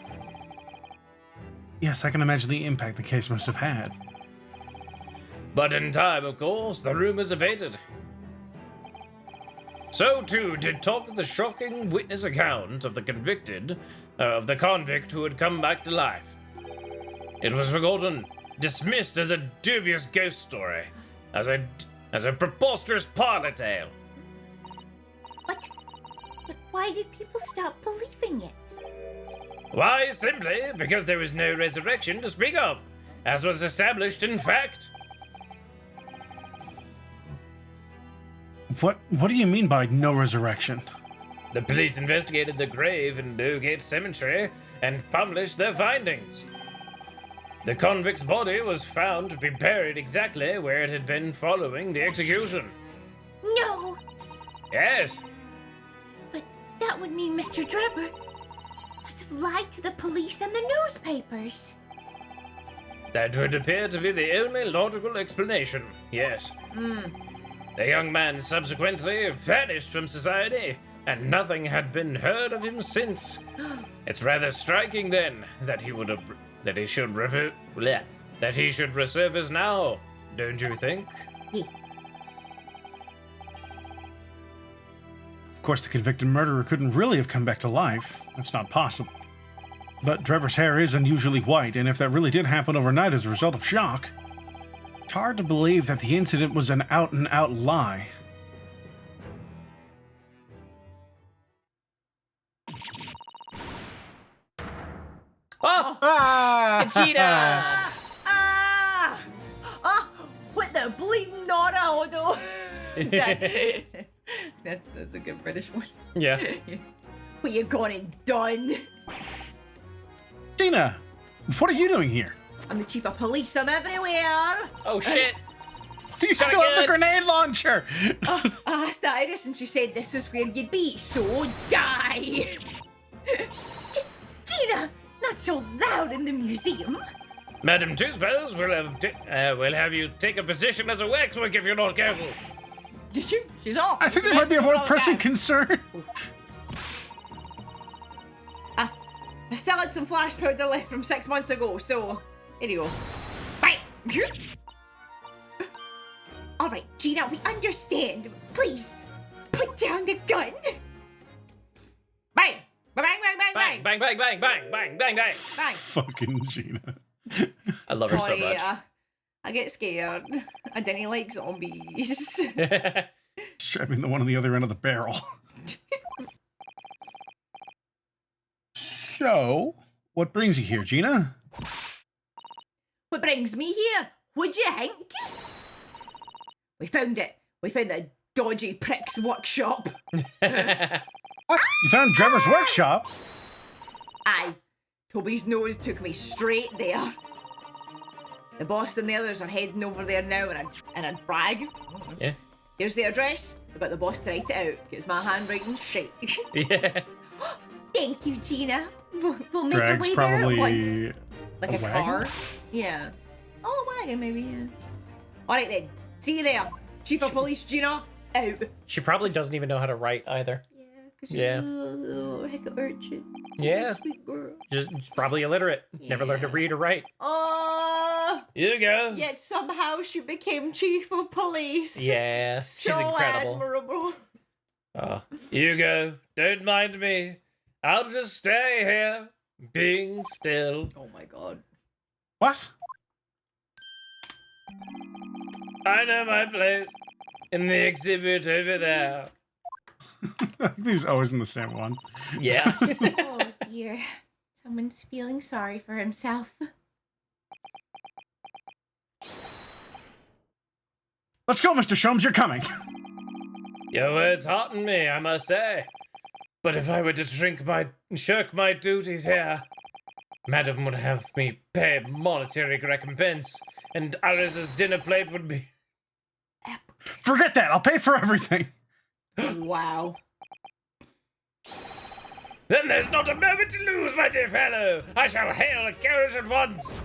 Yes, I can imagine the impact the case must have had. But in time, of course, the rumors abated. So too did talk of the shocking witness account of the convict who had come back to life. It was forgotten, dismissed as a dubious ghost story, as a preposterous parlor tale. But why did people stop believing it? Why, simply because there was no resurrection to speak of, as was established in fact. What do you mean by no resurrection? The police investigated the grave in Newgate Cemetery and published their findings. The convict's body was found to be buried exactly where it had been following the execution. No! Yes, But that would mean Mr. Drebber must have lied to the police and the newspapers. that would appear to be the only logical explanation, yes. The young man subsequently vanished from society, and nothing had been heard of him since. It's rather striking then that he should resurface now, don't you think? Of course, the convicted murderer couldn't really have come back to life. That's not possible. But Drebber's hair is unusually white, and if that really did happen overnight as a result of shock, it's hard to believe that the incident was an out-and-out lie. Oh! Ah! Cheetah! Ah! Ah! What the bleeding Odo? That's a good British one. Yeah. What you gone and done? Gina, what are you doing here? I'm the chief of police. I'm everywhere. Oh shit! You still have the good. grenade launcher! I asked Iris and she said this was where you'd be, so die. Gina, not so loud in the museum. Madam Two Spells will have you take a position as a waxwork if you're not careful. Did you? She's off. I think there might be a more pressing concern. I still had some flash powder left from 6 months ago, so here you go. Bye. All right, Gina, we understand. Please, put down the gun. Bang! Bang! Bang! Bang! Bang, bang, bang, bang, bang, bang, bang, bang. Bang! Fucking Gina. I love her so Sorry, much. I get scared. I didn't like zombies. Shoving the one on the other end of the barrel. So, what brings you here, Gina? What brings me here? What'd you think? We found it. We found the dodgy prick's workshop. What? You found Drebber's workshop? Aye. Toby's nose took me straight there. The boss and the others are heading over there now in a drag. Yeah. Here's the address. I've got the boss to write it out, because my handwriting's shite. Yeah. Thank you, Gina. We'll make our Drag's way there at once. probably Like a a wagon? car. Yeah. Oh, a wagon, maybe, yeah. Alright then. See you there. Chief of Police Gina, out. She probably doesn't even know how to write either. Yeah, because she's Yeah. a little heck of urchin. Yeah. Sweet girl. Just probably illiterate. Never learned to read or write. Oh, You go. yet somehow she became chief of police. Yeah, she's so incredible. admirable. You go. Don't mind me. I'll just stay here, being still. Oh my god. What? I know my place. In the exhibit over there. These always in the same one. Yeah. Oh dear. Someone's feeling sorry for himself. Let's go, Mr. Sholmes, you're coming. Your words hearten me, I must say. But if I were to shirk my duties here, Madam would have me pay monetary recompense, and Iris's dinner plate would be... Forget that, I'll pay for everything. Wow. Then there's not a moment to lose, my dear fellow! I shall hail a carriage at once!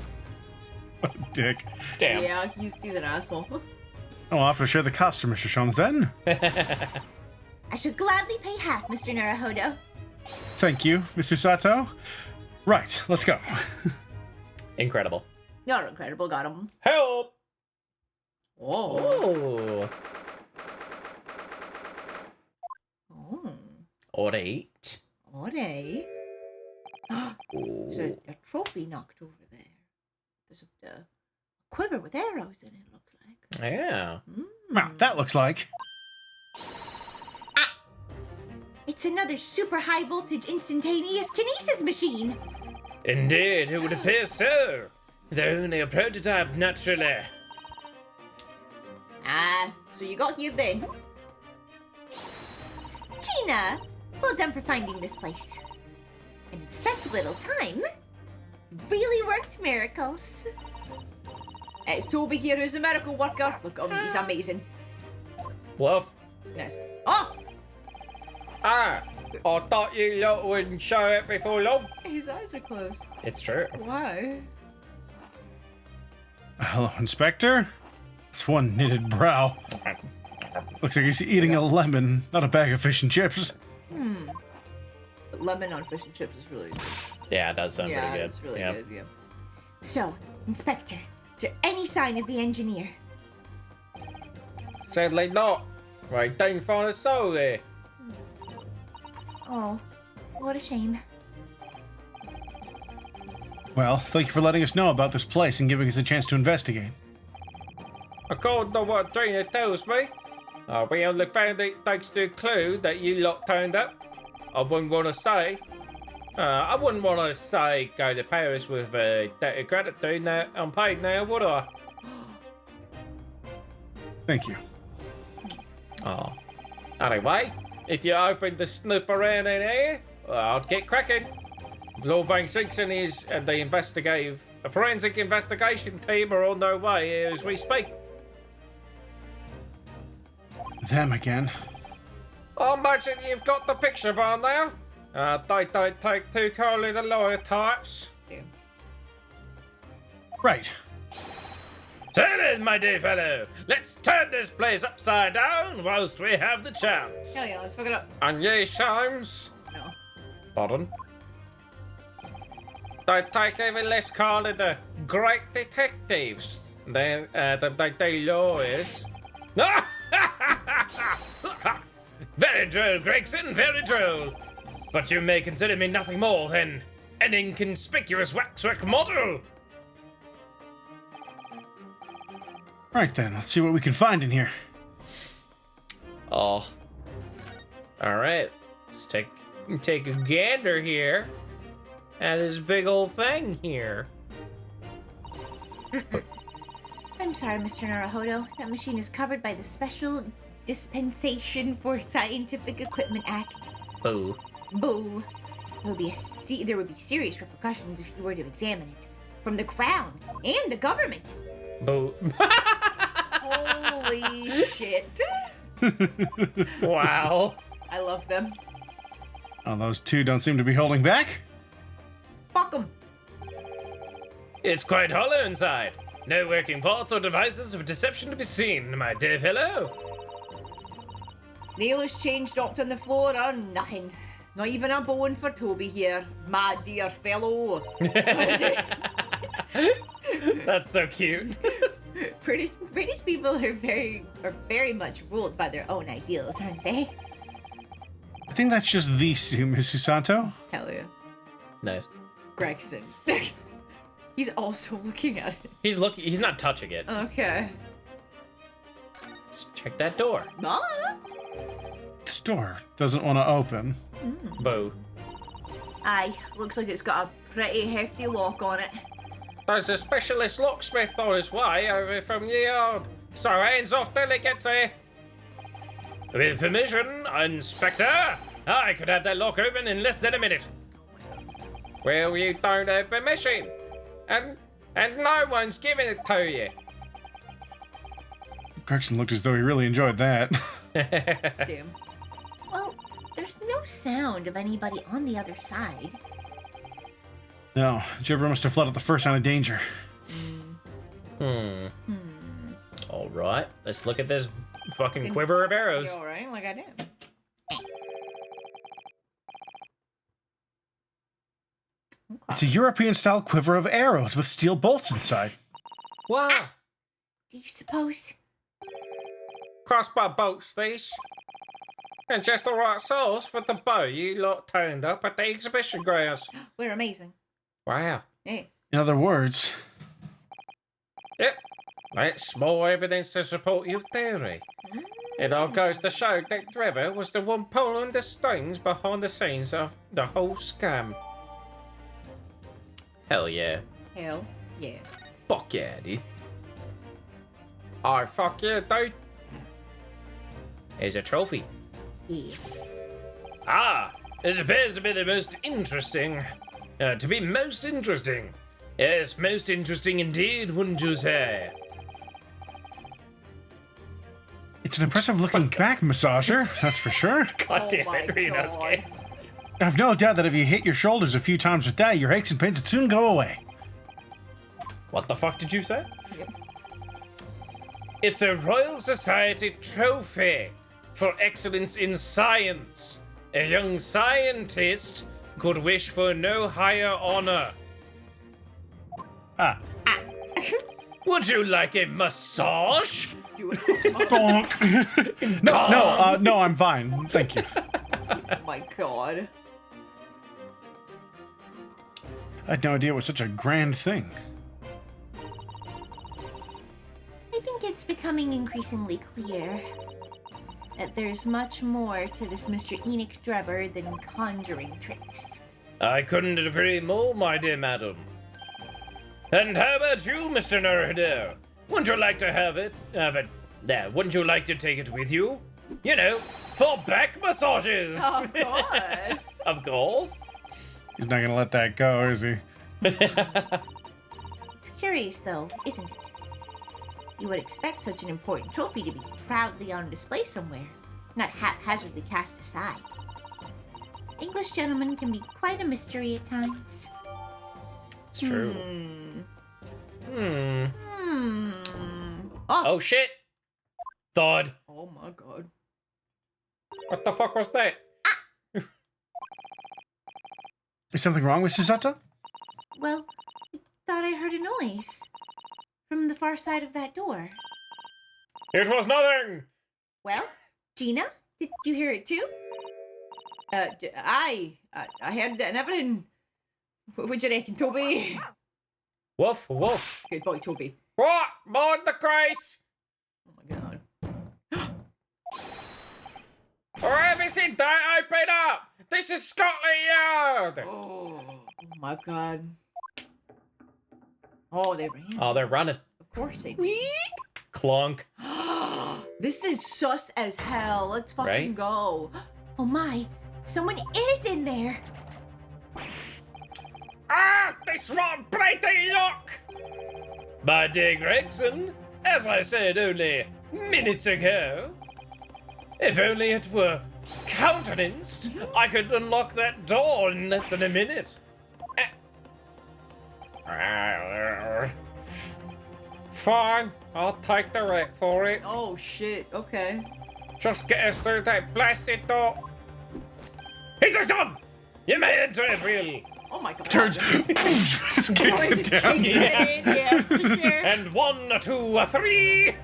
What a dick. Damn. Yeah, he's an asshole. I'll offer to share the cost, Mr. Sholmes, then. I should gladly pay half, Mr. Naruhodo. Thank you, Mr. Sato. Right, let's go. Incredible. You're incredible, got him. Help! Oh. Oh. Oh. Alright. Alright. There's a trophy knocked over there. There's a quiver with arrows in it, looks like. Yeah. Now, that looks like... It's another super high voltage instantaneous kinesis machine. Indeed, it would appear so. Though only a prototype, naturally. Ah, so you got here then. Gina, Well done for finding this place. And in such little time, really worked miracles. It's Toby here who's a miracle worker. Look at him, he's amazing. Woof. Yes. Oh! Ah, I thought you lot wouldn't show it before long. His eyes are closed. It's true. Why? Hello, Inspector. It's one knitted brow. Looks like he's eating a lemon, not a bag of fish and chips. But lemon on fish and chips is really good. Yeah, it does sound pretty good. It's really yeah. good, yeah. So, Inspector, is there any sign of the engineer? Sadly not. I didn't find a soul there. Oh, what a shame. Well, thank you for letting us know about this place and giving us a chance to investigate. According to what Gina tells me, we only found it thanks to a clue that you lot turned up. I wouldn't want to say. I wouldn't want to say go to Paris with a debt of gratitude now I'm paid now, would I? Thank you. Oh. Anyway, if you're open to snoop around in here, I'll get cracking. Lord Van Six and the forensic investigation team are on their way here as we speak. Them again. I imagine you've got the picture by now. They don't take too kindly the lawyer types. Right. So then, my dear fellow, let's turn this place upside down whilst we have the chance. Hell yeah, let's fuck it up. And ye, Sholmes? No. Pardon? They take even less kindly the great detectives than the lawyers. Very droll, Gregson, very droll. But you may consider me nothing more than an inconspicuous waxwork model. Right then, let's see what we can find in here. Oh. Alright. Let's take a gander here at this big old thing here. I'm sorry, Mr. Naruhodo. That machine is covered by the Special Dispensation for Scientific Equipment Act. Boo. Boo. There would be serious repercussions if you were to examine it. From the Crown and the government. Boo. Holy shit. Wow. I love them. Oh, those two don't seem to be holding back. Fuck them. It's quite hollow inside. No working parts or devices of deception to be seen, my dear fellow. Nail is chain dropped on the floor or nothing. Not even a bone for Toby here, my dear fellow. That's so cute. British people are very much ruled by their own ideals, aren't they? I think that's just these two, Miss Susanto. Hell yeah. Nice. Gregson. He's also looking at it. He's not touching it. Okay. Let's check that door. Ma? This door doesn't want to open. Boo. Aye, looks like it's got a pretty hefty lock on it. There's a specialist locksmith on his way over from the yard. So hands off till he gets here. With permission, Inspector, I could have that lock open in less than a minute. Well, you don't have permission. And no one's giving it to you. Gregson looked as though he really enjoyed that. Damn. Well, there's no sound of anybody on the other side. No, Gibber must have fled at the first sign of danger. All right, let's look at this fucking quiver of arrows. You alright? Like I did. It's a European-style quiver of arrows with steel bolts inside. Wow. Do you suppose? Crossbow bolts, these. And just the right size for the bow you lot turned up at the exhibition grounds. We're amazing. Wow. Hey. In other words, Yep. That's more evidence to support your theory. It all goes to show that Trevor was the one pulling the strings behind the scenes of the whole scam. Hell yeah. Hell yeah. Fuck yeah, dude. I fuck yeah, dude. Here's a trophy. Yeah. Ah, this appears to be the most interesting. To be most interesting. Yes, most interesting indeed, wouldn't you say? It's an impressive-looking back massager, that's for sure. God damn my it, Ryunosuke. I've no doubt that if you hit your shoulders a few times with that, your aches and pains would soon go away. What the fuck did you say? Yep. It's a Royal Society trophy for excellence in science. A young scientist could wish for no higher honor. Ah. Would you like a massage? Do it. Bonk. No, I'm fine. Thank you. Oh my god. I had no idea it was such a grand thing. I think it's becoming increasingly clear that there's much more to this Mr. Enoch Drebber than conjuring tricks. I couldn't agree more, my dear madam. And how about you, Mr. Naruto? Wouldn't you like to have it? Wouldn't you like to take it with you? You know, for back massages. Of course. Of course. He's not gonna let that go, is he? It's curious, though, isn't it? You would expect such an important trophy to be proudly on display somewhere, not haphazardly cast aside. English gentlemen can be quite a mystery at times. It's true. Oh. Oh shit! Thud. Oh my god. What the fuck was that? Is something wrong with Susato? Well, I thought I heard a noise from the far side of that door. It was nothing! Well, Gina, did you hear it too? I heard that and everything. What do you reckon, Toby? Woof, woof. Good boy, Toby. What? More the Christ? Oh my god. Or have you seen that? Open up! This is Scotland Yard! Oh my god. Oh, they ran. Oh, they're running. Of course they did. Clunk. This is sus as hell. Let's fucking Right? go. Oh my, someone is in there! Ah! This rotten blighty look! My dear Gregson, as I said only minutes ago, if only it were countenanced, I could unlock that door in less than a minute. Fine, I'll take the rap for it. Oh shit. Okay. Just get us through that blasted door. It's a son! You may enter it, Will. Oh my god. Turns. Just kicks it down. Yeah, for sure. And 1, 2, 3.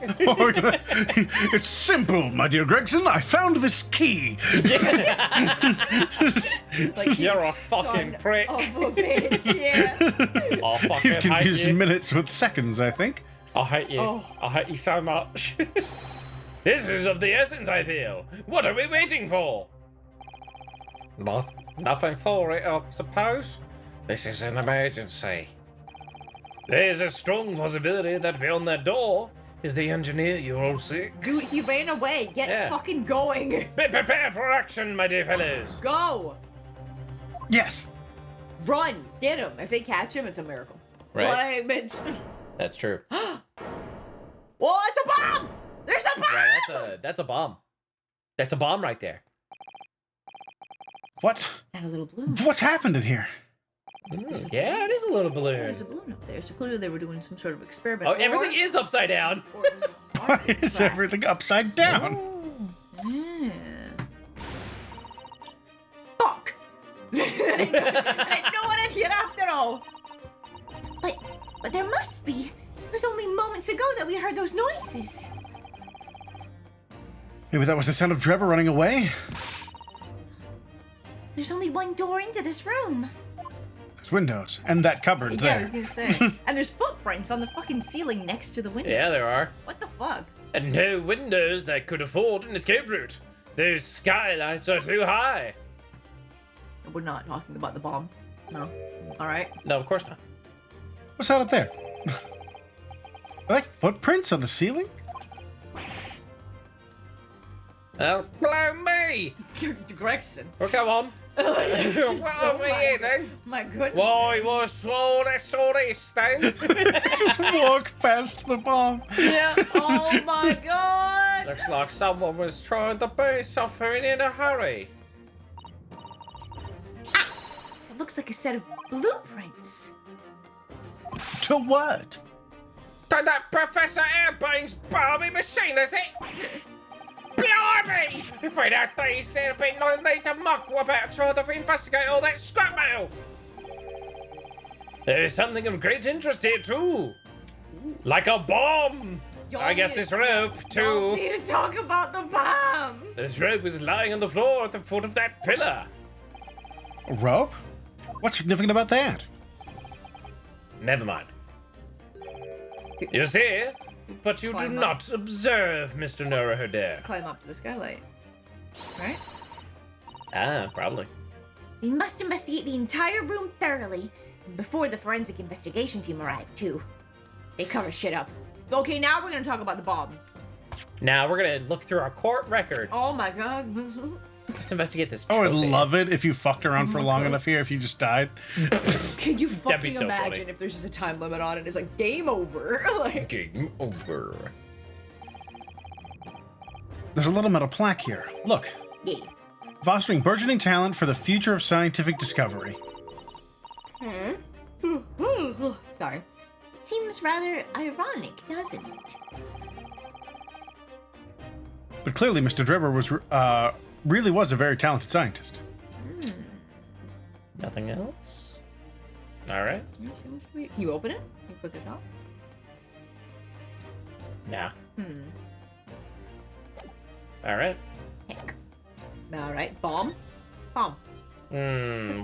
It's simple, my dear Gregson. I found this key. Like, you You're a son fucking prick. Of a bitch, yeah. I'll fucking You've hate confused you. minutes with seconds, I think. I hate you. Oh. I hate you so much. This is of the essence, I feel. What are we waiting for? Nothing for it, I suppose. This is an emergency. There's a strong possibility that beyond that door is the engineer you're all sick. Dude, he ran away. Get Yeah. fucking going. Be prepared for action, my dear fellows. Go. Yes. Run. Get him. If they catch him, it's a miracle. Right. Like, bitch. That's true. Oh, it's a bomb. There's a bomb. Right, that's a bomb. That's a bomb right there. What? And a little balloon. What's happened in here? Yeah, it is a little balloon. There's a balloon up there, so clearly they were doing some sort of experiment. Oh, everything is upside down. Or it was a Why party is track. everything upside down? Yeah. Fuck! and no one in here after all. But there must be. It was only moments ago that we heard those noises. Maybe that was the sound of Drebber running away? There's only one door into this room. There's windows. And that cupboard Yeah, I there. was gonna say. And there's footprints on the fucking ceiling next to the window. Yeah, there are. What the fuck? And no windows that could afford an escape route. Those skylights are too high. We're not talking about the bomb. No. Alright. No, of course not. What's that up there? Are that footprints on the ceiling? Oh, blow me! Gregson. Well, come on. Well, over here then. My goodness. Why was all this then? Just walk past the bomb. Yeah. Oh my god. Looks like someone was trying to burn something in a hurry. It looks like a set of blueprints. To what? To that Professor Airbane's balmy machine, is it? Blimey! If we'd had these, there'd be no need to muck about trying to investigate all that scrap mail. There is something of great interest here too. Like a bomb. Y'all I guess need- this rope Y'all too. need to talk about the bomb. This rope is lying on the floor at the foot of that pillar. A rope? What's significant about that? Never mind. You see, but you do Climb up. not observe, Mr. Norohader. Climb up to the skylight. Right? Ah, probably. We must investigate the entire room thoroughly before the forensic investigation team arrive, too. They cover shit up. Okay, now we're gonna talk about the bomb. Now we're gonna look through our court record. Oh my god. Let's investigate this. I would trophy. love it if you fucked around for long God. enough here if you just died. Can you That'd be fucking so imagine funny. if there's just a time limit on it? It's like game over. Like, Game over. There's a little metal plaque here. Look. Yeah. Fostering burgeoning talent for the future of scientific discovery. sorry. Seems rather ironic, doesn't it? But clearly Mr. Drebber was really was a very talented scientist. Nothing else? Alright. Can you open it? Can you click the top? Nah. Hmm. Alright. Heck. Alright, bomb. Bomb.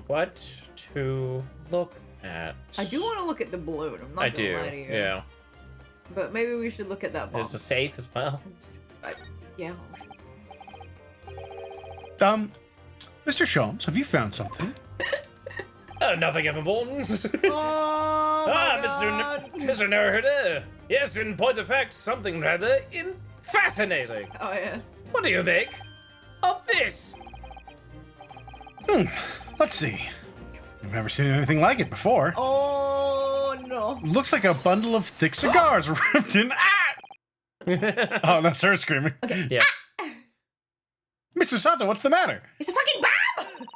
What to look at? I do want to look at the balloon. I'm not I gonna do, lie to you. yeah. But maybe we should look at that bomb. There's a safe as well. Yeah. Mr. Sholmes, have you found something? Oh, nothing ever bones. Oh my god. Mr. Norohader. Yes, in point of fact, something rather fascinating. Oh yeah. What do you make of this? Let's see. I've never seen anything like it before. Oh no. Looks like a bundle of thick cigars wrapped in. Oh, that's her screaming. Yeah. Mr. Sato, what's the matter? It's a fucking bomb!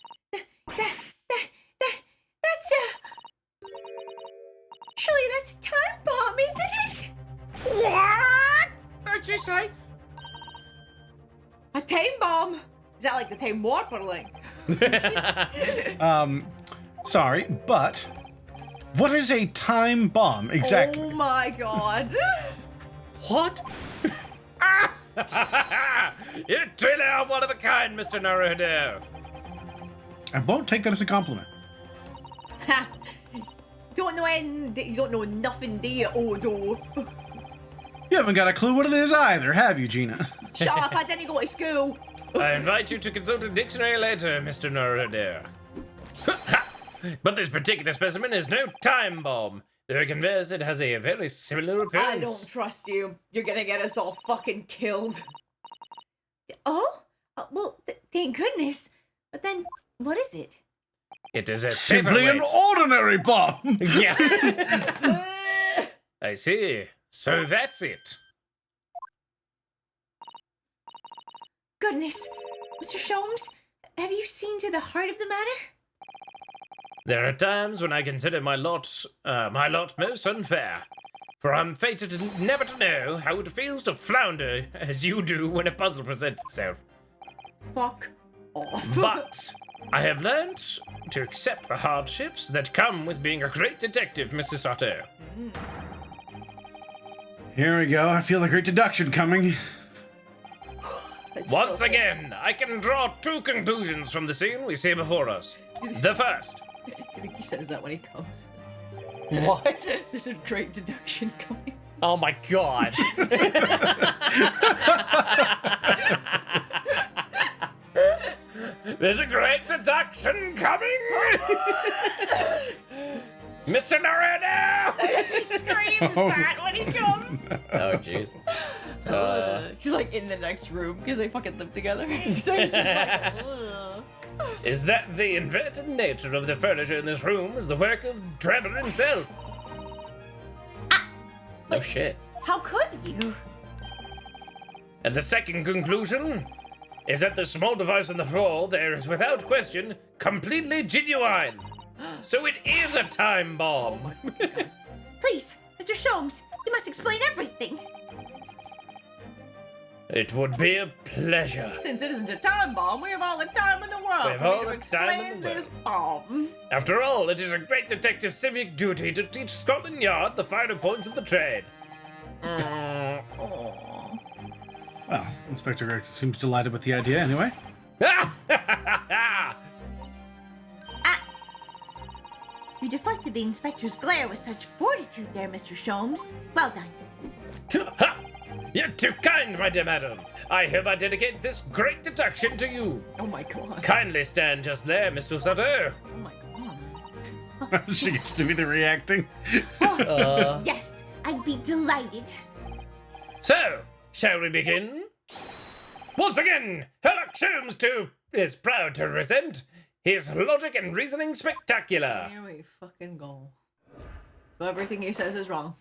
That's a... Surely that's a time bomb, isn't it? What? What'd you say? A time bomb. Is that like the time warp or like? Sorry, but what is a time bomb exactly? Oh my god. What? You truly are one of a kind, Mr. Norohader. I won't take that as a compliment. Ha. You don't know nothing, do you, Odo? You haven't got a clue what it is either, have you, Gina? Shut up, I didn't go to school. I invite you to consult a dictionary later, Mr. Norohader. But this particular specimen is no time bomb. The converse, it has a very similar appearance. I don't trust you. You're gonna get us all fucking killed. Oh? Well, thank goodness. But then, what is it? It is a Simply an paperweight. ordinary bomb! Yeah. I see. So that's it. Goodness. Mr. Sholmes, have you seen to the heart of the matter? There are times when I consider my lot most unfair. For I'm fated never to know how it feels to flounder as you do when a puzzle presents itself. Fuck off. But I have learned to accept the hardships that come with being a great detective, Mr. Sato. Here we go, I feel a great deduction coming. It's Once filthy. again, I can draw two conclusions from the scene we see before us. The first. I think he says that when he comes. What? There's a great deduction coming. Oh my god. There's a great deduction coming! Mr. Naruto! He screams that when he comes. Oh, jeez. She's like in the next room because they fucking live together. So it's just like, ugh. Is that the inverted nature of the furniture in this room is the work of Drebber himself? No shit. How could you? And the second conclusion is that the small device on the floor there is without question completely genuine. So it is a time bomb. Please, Mr. Sholmes, you must explain everything. It would be a pleasure. Since it isn't a time bomb, we have all the time in the world We have for me all to the time in explain the this bomb. After all, it is a great detective civic duty to teach Scotland Yard the finer points of the trade. Aw. Well, Inspector Rex seems delighted with the idea anyway. You deflected the inspector's glare with such fortitude there, Mr. Sholmes. Well done. Ha! You're too kind, my dear madam. I hereby dedicate this great deduction to you. Oh my god. Kindly stand just there, Mr. Sato. Oh my god. She gets to be the reacting. Yes, I'd be delighted. So, shall we begin? Once again, Aylox Sholmes is proud to present his logic and reasoning spectacular. Here we fucking go. So everything he says is wrong.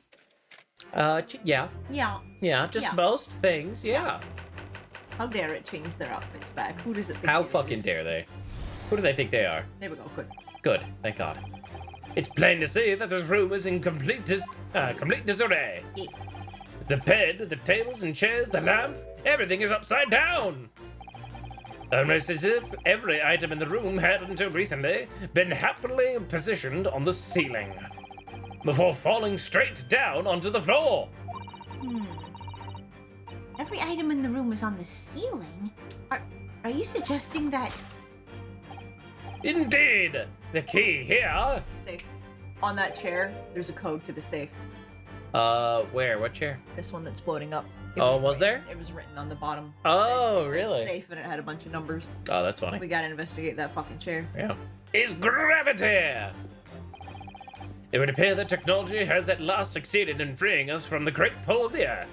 Yeah. Yeah. Just Yeah. most things, yeah. How dare it change their outfits back? Who does it think How it fucking is? dare they? Who do they think they are? There we go. Good. Good, thank God. It's plain to see that this room is in complete disarray. Yeah. The bed, the tables and chairs, the lamp, everything is upside down. Almost as if every item in the room had, until recently, been happily positioned on the ceiling, before falling straight down onto the floor. Every item in the room is on the ceiling. Are you suggesting that... Indeed, the key here. Safe. On that chair, there's a code to the safe. Where? What chair? This one that's floating up. It Oh, was written- there? It was written on the bottom. Oh, It said really? Safe, and it had a bunch of numbers. Oh, that's funny. We gotta investigate that fucking chair. Yeah. Is gravity. It would appear that technology has at last succeeded in freeing us from the great pull of the earth.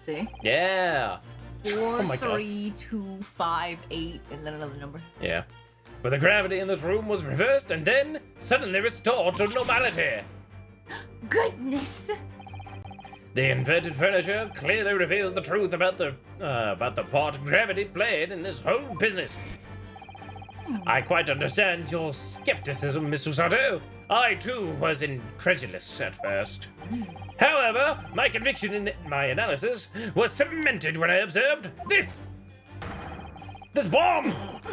See? Yeah. 4, my God. 3, 2, 5, 8, and then another number. Yeah. But the gravity in this room was reversed and then suddenly restored to normality. Goodness! The inverted furniture clearly reveals the truth about the part gravity played in this whole business. I quite understand your skepticism, Miss Susato. I too was incredulous at first. However, my conviction in my analysis was cemented when I observed this bomb!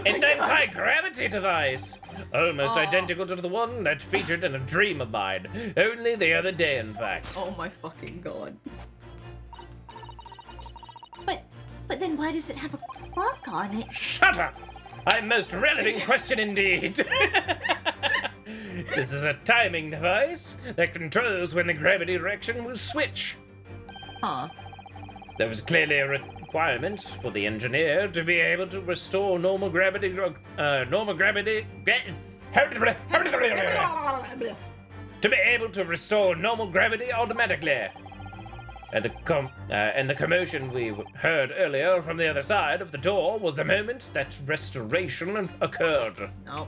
An anti-gravity device! Almost identical to the one that featured in a dream of mine. Only the other day, in fact. Oh my fucking god. But then why does it have a clock on it? Shut up! A most relevant question indeed. This is a timing device that controls when the gravity direction will switch. Huh. There was clearly a requirement for the engineer to be able to restore normal gravity. To be able to restore normal gravity automatically. And the commotion we heard earlier from the other side of the door was the moment that restoration occurred. No.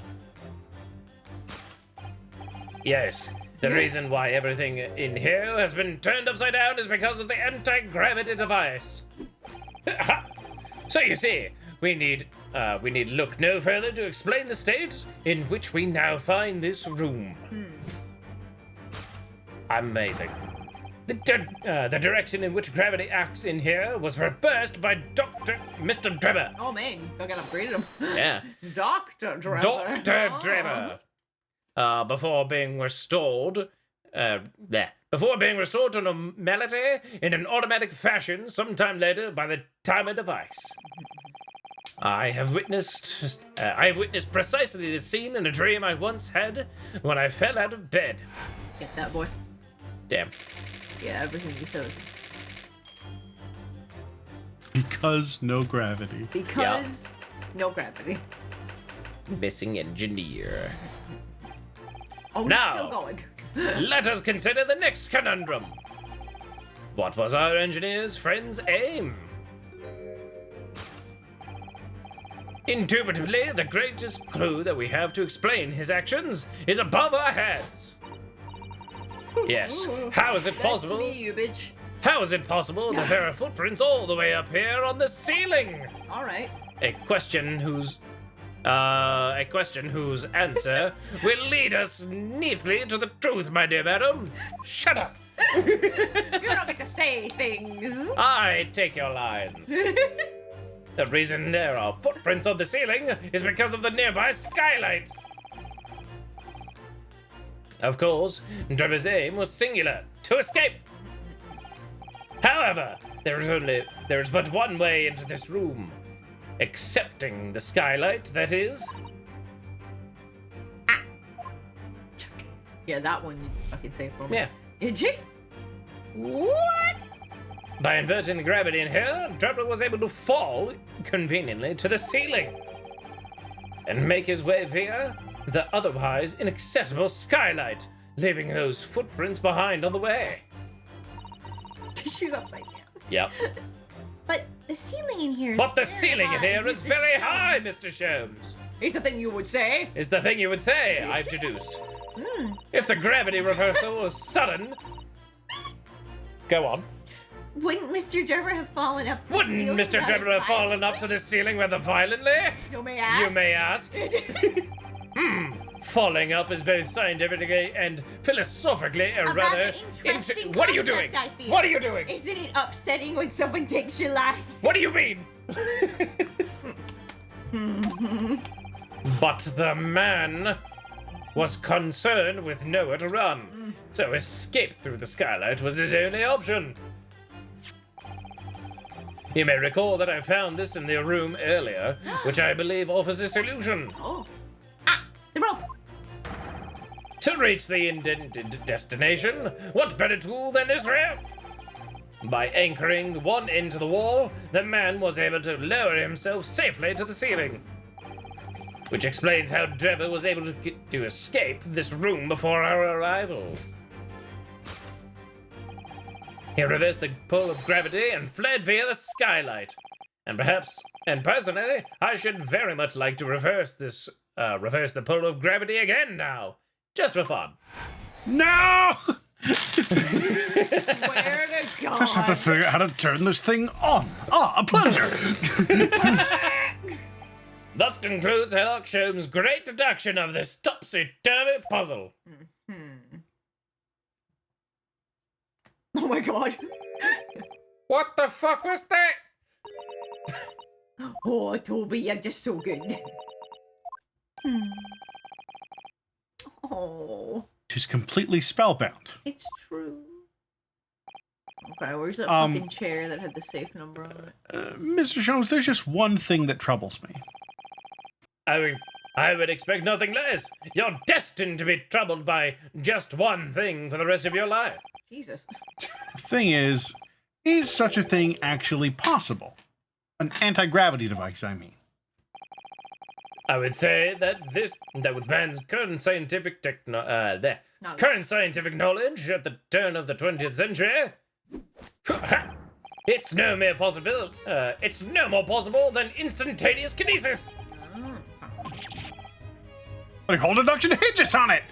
Yes, the reason why everything in here has been turned upside down is because of the anti-gravity device. So you see, we need look no further to explain the state in which we now find this room. Amazing. The direction in which gravity acts in here was reversed by Mr. Drebber. Oh man, you fucking upgraded him. Yeah. Dr. Drebber. Dr. Drebber. Before being restored to normality in an automatic fashion sometime later by the timer device. I have witnessed precisely the scene in a dream I once had when I fell out of bed. Get that boy. Damn. Yeah, everything you said. Because no gravity. Because no gravity. Missing engineer. Oh, he's Now. still going. Let us consider the next conundrum. What was our engineer's friend's aim? Indubitably, the greatest clue that we have to explain his actions is above our heads. Yes, how is it possible? That's me, you bitch. How is it possible that there are footprints all the way up here on the ceiling? All right. A question whose answer will lead us neatly to the truth, my dear madam. Shut up. You don't get to say things. I take your lines. The reason there are footprints on the ceiling is because of the nearby skylight. Of course, Drebber's aim was singular, to escape. However, there is but one way into this room. Accepting the skylight, that is. Yeah, that one you fucking say for me. Yeah. You just... What? By inverting the gravity in here, Drebber was able to fall, conveniently, to the ceiling. And make his way via the otherwise inaccessible skylight, leaving those footprints behind on the way. She's upside down. Yep. But the ceiling in here is But the very ceiling in high, here is Mr. very Sholmes. high, Mr. Sholmes. It's the thing you would say. Is the thing you would say, I've deduced. If the gravity reversal was sudden... Go on. Wouldn't Mr. Drebber have fallen up to the Wouldn't ceiling? Mr. rather Drebber have fallen up violently? to the ceiling rather violently? You may ask. You may ask. Falling up is both scientifically and philosophically a A rather interesting What are you doing? concept, I feel. What are you doing? Isn't it upsetting when someone takes your life? What do you mean? But the man was concerned with nowhere to run, so escape through the skylight was his only option. You may recall that I found this in the room earlier, which I believe offers a solution. Oh. The rope. To reach the intended destination, what better tool than this rope? By anchoring one end to the wall, the man was able to lower himself safely to the ceiling. Which explains how Drebber was able to escape this room before our arrival. He reversed the pull of gravity and fled via the skylight. And personally, I should very much like to reverse the pull of gravity again now. Just for fun. No! Where to go? Just have to figure out how to turn this thing on. Ah, a pleasure. Thus concludes Aylox Sholmes' great deduction of this topsy-turvy puzzle. Oh my god. What the fuck was that? Oh, Toby, you're just so good. Oh, She's completely spellbound. It's true. okay. Where's that fucking chair that had the safe number on it? Mr. Jones, there's just one thing that troubles me. I would expect nothing less. You're destined to be troubled by just one thing for the rest of your life. Jesus. The thing is such a thing actually possible? An anti-gravity device, I mean. I would say that with man's current scientific current scientific knowledge at the turn of the 20th century, it's no more possible than instantaneous kinesis. Like, whole deduction hinges on it!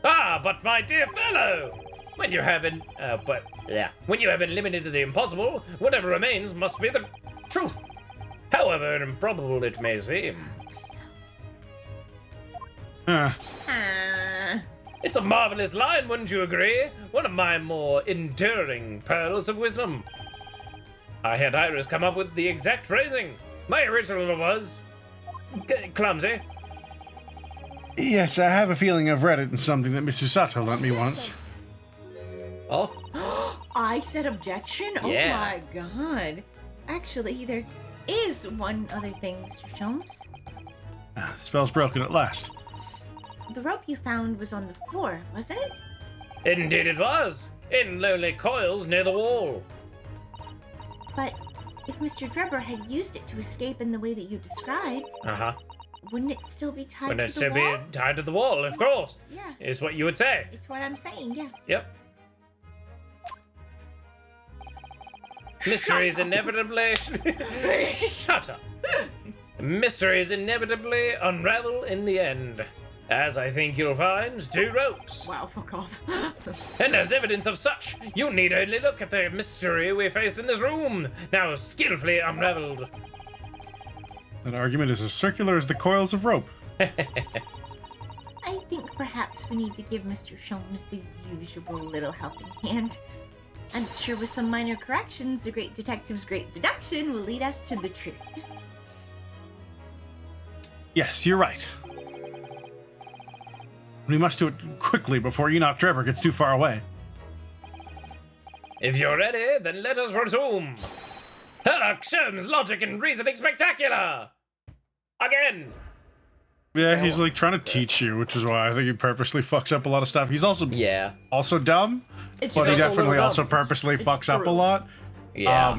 Ah, but my dear fellow, when you have eliminated the impossible, whatever remains must be the truth, however improbable it may seem. It's a marvelous line, wouldn't you agree? One of my more enduring pearls of wisdom. I had Iris come up with the exact phrasing. My original was clumsy. Yes, I have a feeling I've read it in something that Mr. Sato lent me once. Oh, I said objection? Oh Yeah. my god. Actually, there is one other thing, Mr. Sholmes. The spell's broken at last. The rope you found was on the floor, wasn't it? indeed it was, in lonely coils near the wall. But if Mr. Drebber had used it to escape in the way that you described, Uh-huh. wouldn't it still be tied Wouldn't to it the still wall? be tied to the wall, of course, Yeah, is what you would say. it's what I'm saying, yes. Yep. Mysteries inevitably... Shut up. Mysteries inevitably unravel in the end. As I think you'll find, 2 ropes. Wow, fuck off. And as evidence of such, you need only look at the mystery we faced in this room, now skillfully unraveled. That argument is as circular as the coils of rope. I think perhaps we need to give Mr. Sholmes the usual little helping hand. I'm sure with some minor corrections, the great detective's great deduction will lead us to the truth. Yes, you're right. We must do it quickly before Enoch Trevor gets too far away. If you're ready, then let us resume. Herlock Sholmes, logic and reasoning spectacular! Again! Yeah, he's like trying to teach you, which is why I think he purposely fucks up a lot of stuff. He's also dumb, It's but he also a definitely little also dumb. purposely It's fucks up a true. lot. Yeah.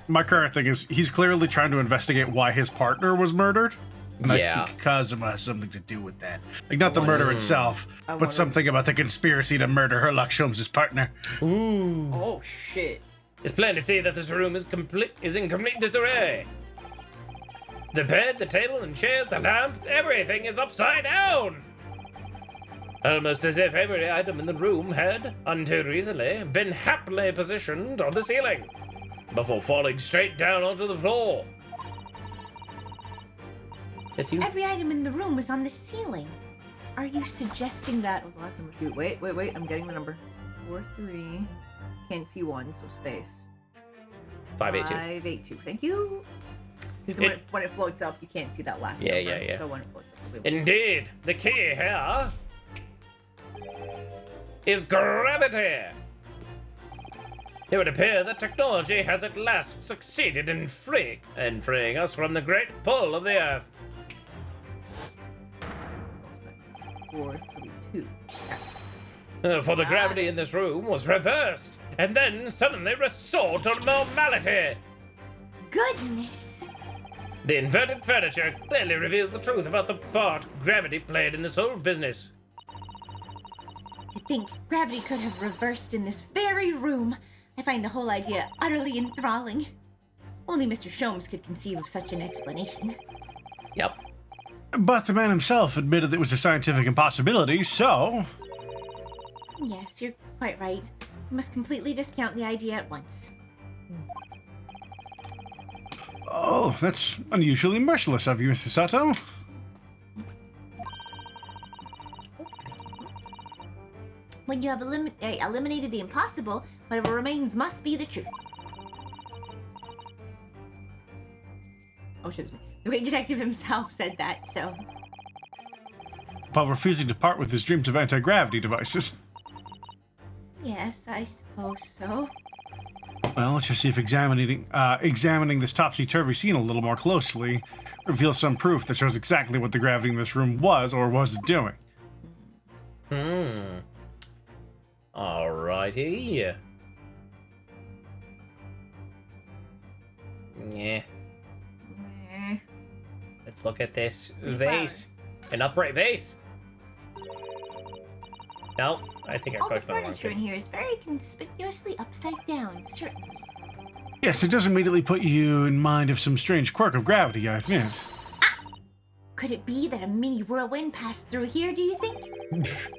My current thing is he's clearly trying to investigate why his partner was murdered. And I think Kazuma has something to do with that. Like, not the murder itself, but something about the conspiracy to murder Herlock Sholmes' partner. Ooh. Oh shit. It's plain to see that this room is in complete disarray. The bed, the table and chairs, the lamp, everything is upside down. Almost as if every item in the room had, until recently, been happily positioned on the ceiling, before falling straight down onto the floor. That's you. Every item in the room was on the ceiling. Are you suggesting that? Oh, the last number 2. Wait. I'm getting the number. 43. Can't see 1, so space. 582. 582. Thank you. Because when it floats up, you can't see that last number. Yeah. So when it floats up, you'll be able to see. Indeed, the key here is gravity. It would appear that technology has at last succeeded in freeing us from the great pull of the Earth. 432. For the gravity in this room was reversed, and then suddenly restored to normality. Goodness! The inverted furniture clearly reveals the truth about the part gravity played in this whole business. To think gravity could have reversed in this very room. I find the whole idea utterly enthralling. Only Mr. Sholmes could conceive of such an explanation. Yep. But the man himself admitted it was a scientific impossibility, so... Yes, you're quite right. I must completely discount the idea at once. Oh, that's unusually merciless of you, Mrs. Sato. When you have eliminated the impossible, whatever remains must be the truth. Oh shit, it's me. The great detective himself said that, so... While refusing to part with his dreams of anti-gravity devices. Yes, I suppose so. Well, let's just see if examining this topsy-turvy scene a little more closely reveals some proof that shows exactly what the gravity in this room was or wasn't doing. Alrighty. Yeah. Let's look at this vase. An upright vase. No, I think I All the clicked on the wrong furniture in thing. here is very conspicuously upside down, certainly. Yes, it does immediately put you in mind of some strange quirk of gravity, I admit. Could it be that a mini whirlwind passed through here, do you think?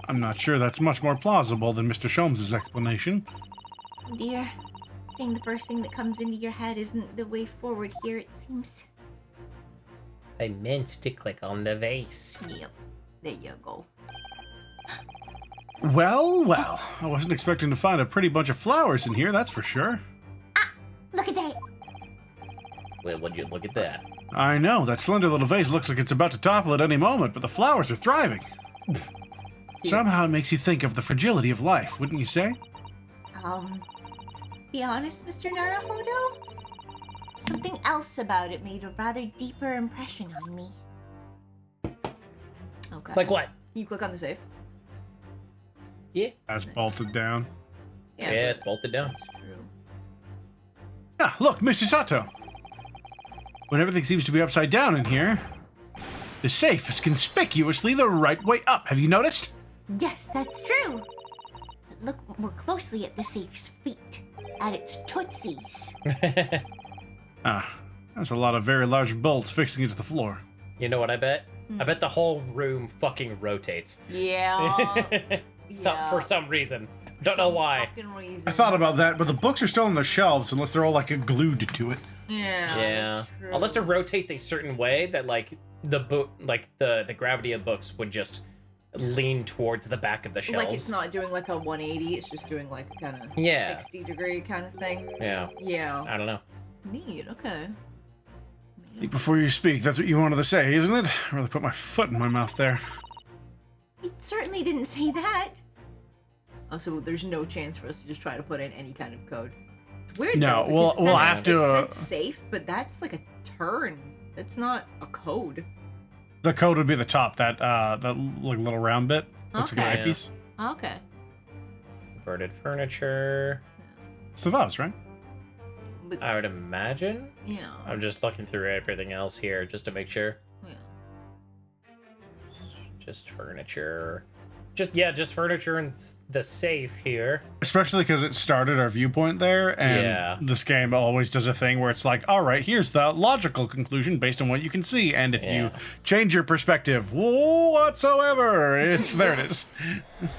I'm not sure that's much more plausible than Mr. Sholmes' explanation. Dear, saying the first thing that comes into your head isn't the way forward here, it seems. I meant to click on the vase. Yep. There you go. Well, I wasn't expecting to find a pretty bunch of flowers in here, that's for sure. Look at that! Well, would you look at that? I know, that slender little vase looks like it's about to topple at any moment, but the flowers are thriving. Somehow it makes you think of the fragility of life, wouldn't you say? Be honest, Mr. Naruhodo? Something else about it made a rather deeper impression on me. Okay. Like what? Can you click on the safe? Yeah. As bolted down. Yeah, it's bolted down. That's true. Ah, look, Mrs. Sato. When everything seems to be upside down in here, the safe is conspicuously the right way up. Have you noticed? Yes, that's true. look more closely at the safe's feet, at its tootsies. There's a lot of very large bolts fixing into the floor. You know what I bet? I bet the whole room fucking rotates. Yeah. For some reason. Don't know why. Fucking reason. I thought about that, but the books are still on their shelves unless they're all like glued to it. Yeah. Yeah. True. Unless it rotates a certain way that like the book, like the gravity of books would just lean towards the back of the shelves. Like it's not doing like a 180, it's just doing like a kind of 60-degree kind of thing. Yeah. Yeah. I don't know. Neat. Okay. Think before you speak, that's what you wanted to say, isn't it? I'd rather put my foot in my mouth there. It certainly didn't say that. Also, there's no chance for us to just try to put in any kind of code. It's weird. No, though, because we'll it says- have to, It says safe, but that's like a turn. That's not a code. The code would be the top, that like little round bit. Looks like Okay. an eyepiece. Okay. Inverted furniture. It's the vase, right? But, I would imagine. yeah. I'm just looking through everything else here just to make sure. Yeah. Just furniture. Just furniture and the safe here. Especially because it started our viewpoint there, and Yeah. this game always does a thing where it's like, all right, here's the logical conclusion based on what you can see, and if you change your perspective whatsoever, there it is.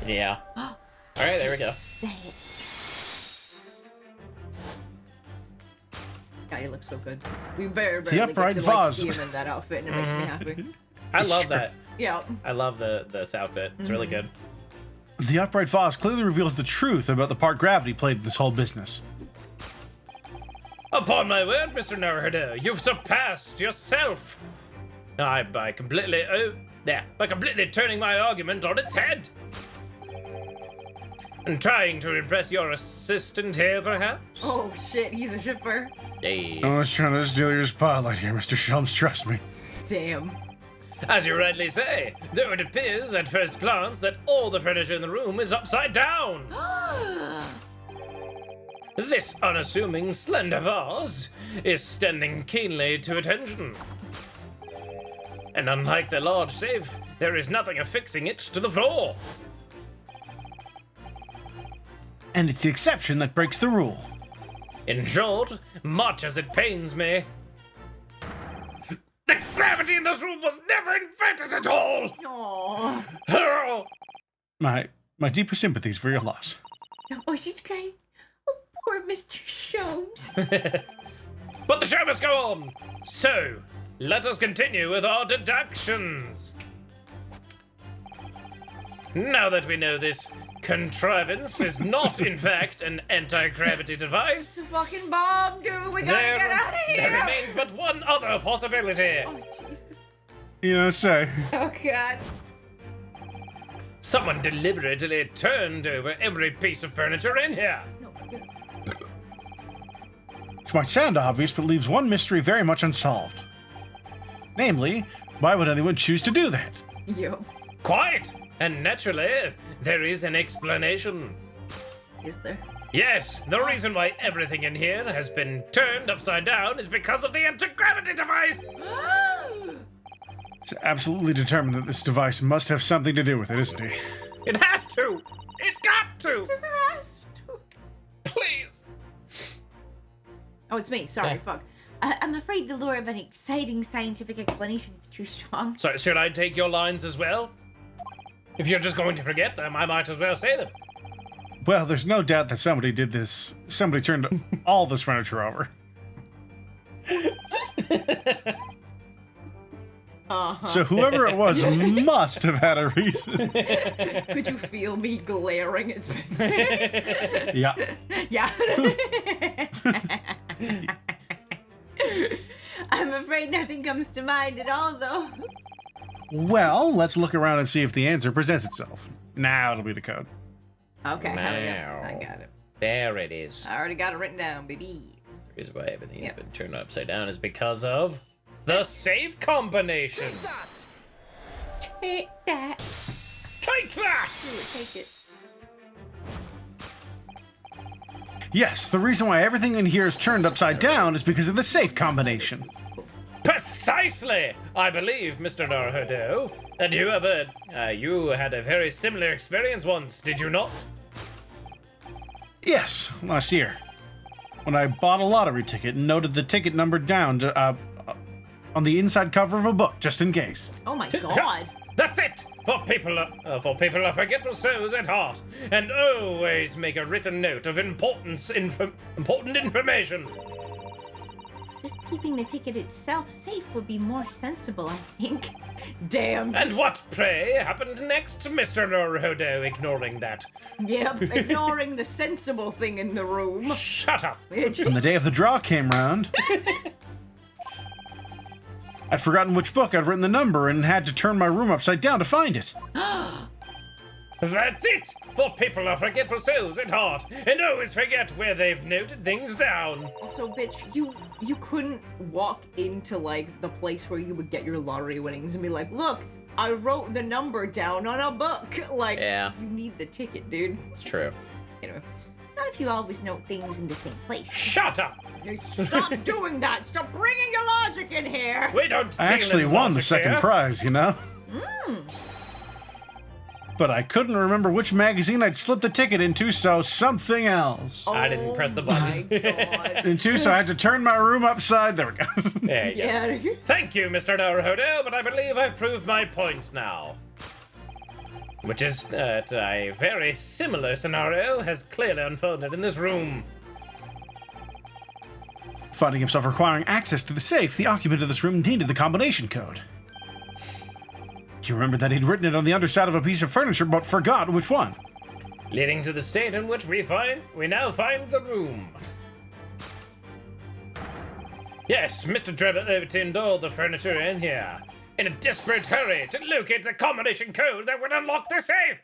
Yeah. All right, there we go. God, he looks so good. We very rarely upright get to like, vase. see him in that outfit, and it makes me happy. I It's love true. that. Yeah. I love this outfit. It's really good. The upright vase clearly reveals the truth about the part gravity played in this whole business. Upon my word, Mr. Naruhodo, you've surpassed yourself. By completely turning my argument on its head. And trying to impress your assistant here, perhaps? Oh shit, he's a shipper. Hey. I was trying to steal your spotlight here, Mr. Shelms, trust me. Damn. As you rightly say, though it appears at first glance that all the furniture in the room is upside down. This unassuming slender vase is standing keenly to attention. And unlike the large safe, there is nothing affixing it to the floor. And it's the exception that breaks the rule. In short, much as it pains me, the gravity in this room was never invented at all! Aww. My deepest sympathies for your loss. Oh, she's crying. Oh, poor Mr. Sholmes. But the show must go on! So, let us continue with our deductions. Now that we know this contrivance is not, in fact, an anti-gravity device, It's a fucking bomb, dude. We gotta get out of here. there remains but one other possibility. Oh Jesus. You know, say. Oh god. Someone deliberately turned over every piece of furniture in here. No. It might sound obvious, but leaves one mystery very much unsolved. Namely, why would anyone choose to do that? Yo. Quite! And naturally, there is an explanation. Is there? Yes, the reason why everything in here has been turned upside down is because of the anti-gravity device! He's absolutely determined that this device must have something to do with it, isn't he? It has to! It's got to! Just asked. Please! Oh, it's me. Sorry. Yeah. Fuck. I'm afraid the lure of an exciting scientific explanation is too strong. So, should I take your lines as well? If you're just going to forget them, I might as well say them. Well, there's no doubt that somebody did this. Somebody turned all this furniture over. So whoever it was must have had a reason. Could you feel me glaring at Spencer? Yeah. Yeah. I'm afraid nothing comes to mind at all, though. Well, let's look around and see if the answer presents itself. Now it'll be the code. Okay. Hell yeah. Now. I got it. There it is. I already got it written down, baby. The reason why everything has Yep. been turned upside down is because of the safe combination. Take that. Take that! Take it. Yes, the reason why everything in here is turned upside down is because of the safe combination. Precisely! I believe, Mr. Naruhodo, that you had a very similar experience once, did you not? Yes, last year. When I bought a lottery ticket and noted the ticket number down to, on the inside cover of a book, just in case. Oh my god. That's it! For people of forgetful souls at heart, and always make a written note of important information. Just keeping the ticket itself safe would be more sensible, I think. Damn. And what, pray, happened next, Mr. Norhodo, ignoring that? Yep, ignoring the sensible thing in the room. Shut up! When the day of the draw came round, I'd forgotten which book I'd written the number and had to turn my room upside down to find it. That's it! For people of forgetful souls at heart, and always forget where they've noted things down. Also, bitch, you couldn't walk into, like, the place where you would get your lottery winnings and be like, look, I wrote the number down on a book. Like, Yeah. you need the ticket, dude. It's true. Anyway. Not if you always note things in the same place. Shut up! Stop doing that! Stop bringing your logic in here! We don't I deal actually in won the logic second here. prize, you know? But I couldn't remember which magazine I'd slipped the ticket into, so something else. I didn't press the button. Oh my god. Into, so I had to turn my room upside. There we go. There you go. Yeah. Thank you, Mr. Naruhodo, but I believe I've proved my point now. Which is that a very similar scenario has clearly unfolded in this room. Finding himself requiring access to the safe, the occupant of this room needed the combination code. He remembered that he'd written it on the underside of a piece of furniture, but forgot which one. Leading to the state in which we now find the room. Yes, Mr. Trevitt overturned all the furniture in here, in a desperate hurry to locate the combination code that would unlock the safe!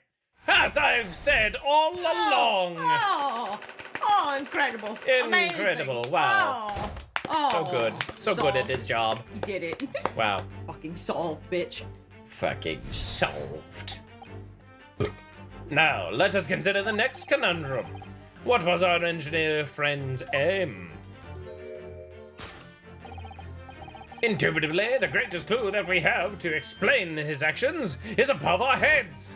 As I've said all along! Oh, incredible. Incredible, Amazing. wow. Oh, So good. So good at his job. He did it. Wow. Fucking solved, bitch. Fucking solved. Now, let us consider the next conundrum. What was our engineer friend's aim? Indubitably, the greatest clue that we have to explain his actions is above our heads.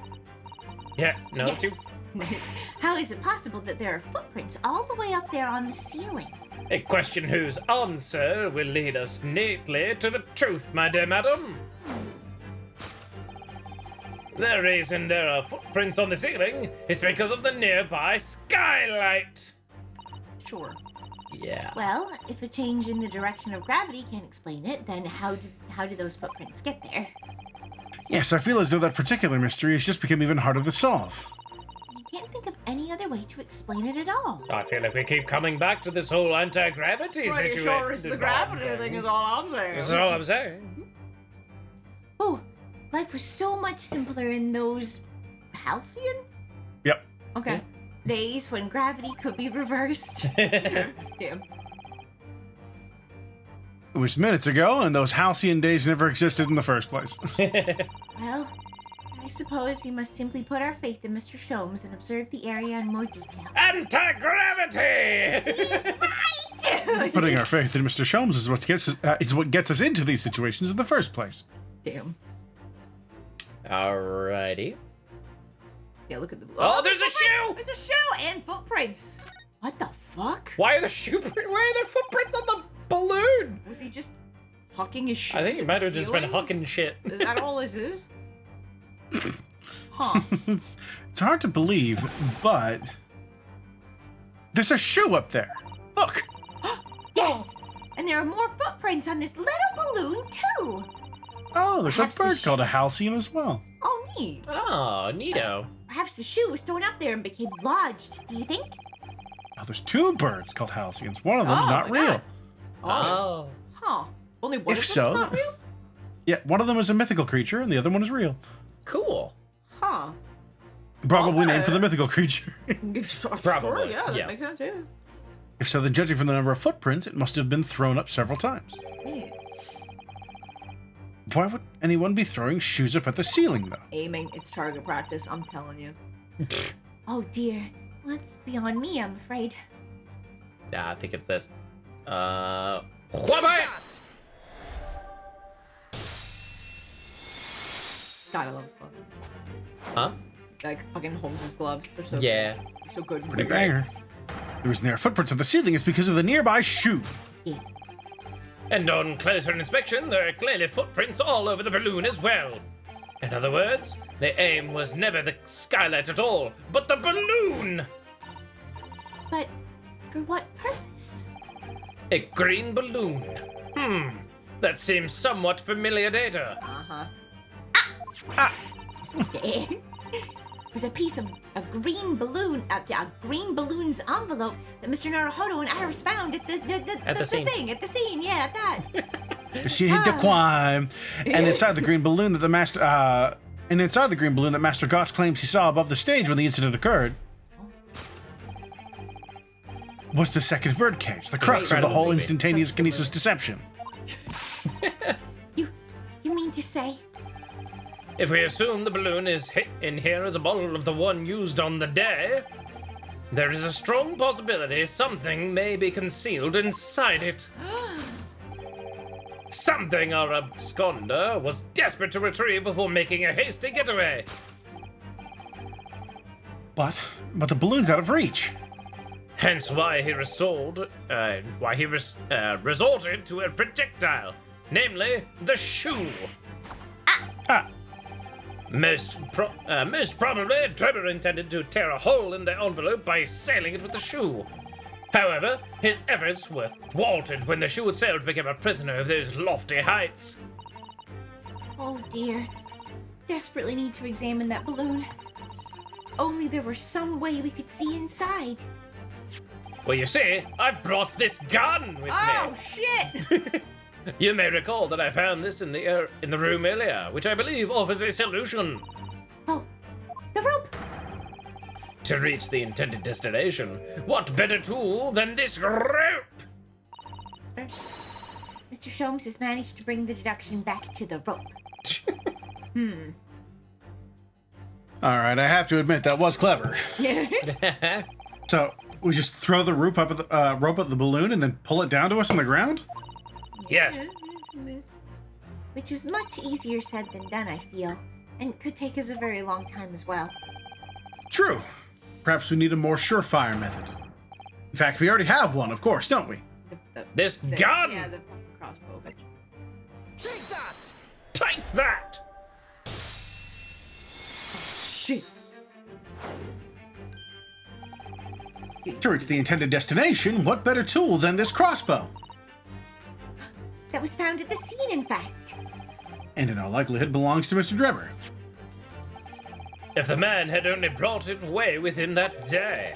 Yeah, no, Yes. you. How is it possible that there are footprints all the way up there on the ceiling? A question whose answer will lead us neatly to the truth, my dear madam. The reason there are footprints on the ceiling is because of the nearby skylight. Sure. Yeah. Well, if a change in the direction of gravity can't explain it, then how did those footprints get there? Yes, I feel as though that particular mystery has just become even harder to solve. I can't think of any other way to explain it at all. I feel like we keep coming back to this whole anti-gravity Pretty situation. sure it's the gravity thing is all I'm saying. That's all I'm saying. Oh, life was so much simpler in those halcyon? Yep. Okay. Days when gravity could be reversed. Damn. It was minutes ago, and those halcyon days never existed in the first place. Well, I suppose we must simply put our faith in Mr. Sholmes and observe the area in more detail. Anti-gravity! Dude! Putting our faith in Mr. Sholmes is what gets us into these situations in the first place. Damn. Alrighty. Yeah, look at the. Oh, there's a shoe! There's a shoe and footprints. What the fuck? Why are there footprints on the balloon? Was he just hucking his shoes? I think he at might have just been ceilings? hucking shit. Is that all this is? Huh. It's hard to believe, but there's a shoe up there. Look. Yes! And there are more footprints on this little balloon, too! Oh, there's Perhaps a bird the called a halcyon as well. Oh, neat. Oh, neato. Perhaps the shoe was thrown up there and became lodged, do you think? Oh, there's two birds called halcyons. One of them's Oh, not my real. God. Oh. Huh. Only one If of them's so, not real? Yeah, one of them is a mythical creature, and the other one is real. Cool. Huh. Probably Okay. named for the mythical creature. Sure, Probably, yeah, that yeah. makes sense, yeah. If so, then judging from the number of footprints, it must have been thrown up several times. Yeah. Why would anyone be throwing shoes up at the ceiling, though? Aiming, it's target practice, I'm telling you. Oh dear. That's beyond me, I'm afraid. Nah, I think it's this. Whabbat! God, I love his gloves. Huh? Like fucking Holmes's gloves. They're so Yeah. so good. Pretty banger. The reason there are footprints on the ceiling is because of the nearby shoe. And on closer inspection, there are clearly footprints all over the balloon as well. In other words, the aim was never the skylight at all, but the balloon! But for what purpose? A green balloon. That seems somewhat familiar data. It was a piece of a green balloon, a green balloon's envelope that Mr. Naruhodo and Iris found at the scene. at the scene, yeah, at that. The scene de crime. And inside the green balloon that Master Goss claims he saw above the stage when the incident occurred was the second birdcage, the crux of the whole instantaneous kinesis deception. You mean to say? If we assume the balloon is in here as a model of the one used on the day, there is a strong possibility something may be concealed inside it. Something our absconder was desperate to retrieve before making a hasty getaway. But the balloon's out of reach. Hence why he resorted to a projectile, namely the shoe. Most probably, Trevor intended to tear a hole in the envelope by assailing it with the shoe. However, his efforts were thwarted when the shoe itself became a prisoner of those lofty heights. Oh dear. Desperately need to examine that balloon. Only there were some way we could see inside. Well, you see, I've brought this gun with Oh, me. shit! You may recall that I found this in the room earlier, which I believe offers a solution. Oh, the rope! To reach the intended destination, what better tool than this rope? Mr. Sholmes has managed to bring the deduction back to the rope. All right, I have to admit that was clever. So we just throw the rope up at the balloon and then pull it down to us on the ground? Yes. Which is much easier said than done, I feel, and could take us a very long time as well. True. Perhaps we need a more surefire method. In fact, we already have one, of course, don't we? This gun! Yeah, the fucking crossbow. But... Take that! Take that! Shit. To reach the intended destination, what better tool than this crossbow? That was found at the scene, in fact. And in all likelihood belongs to Mr. Drebber. If the man had only brought it away with him that day,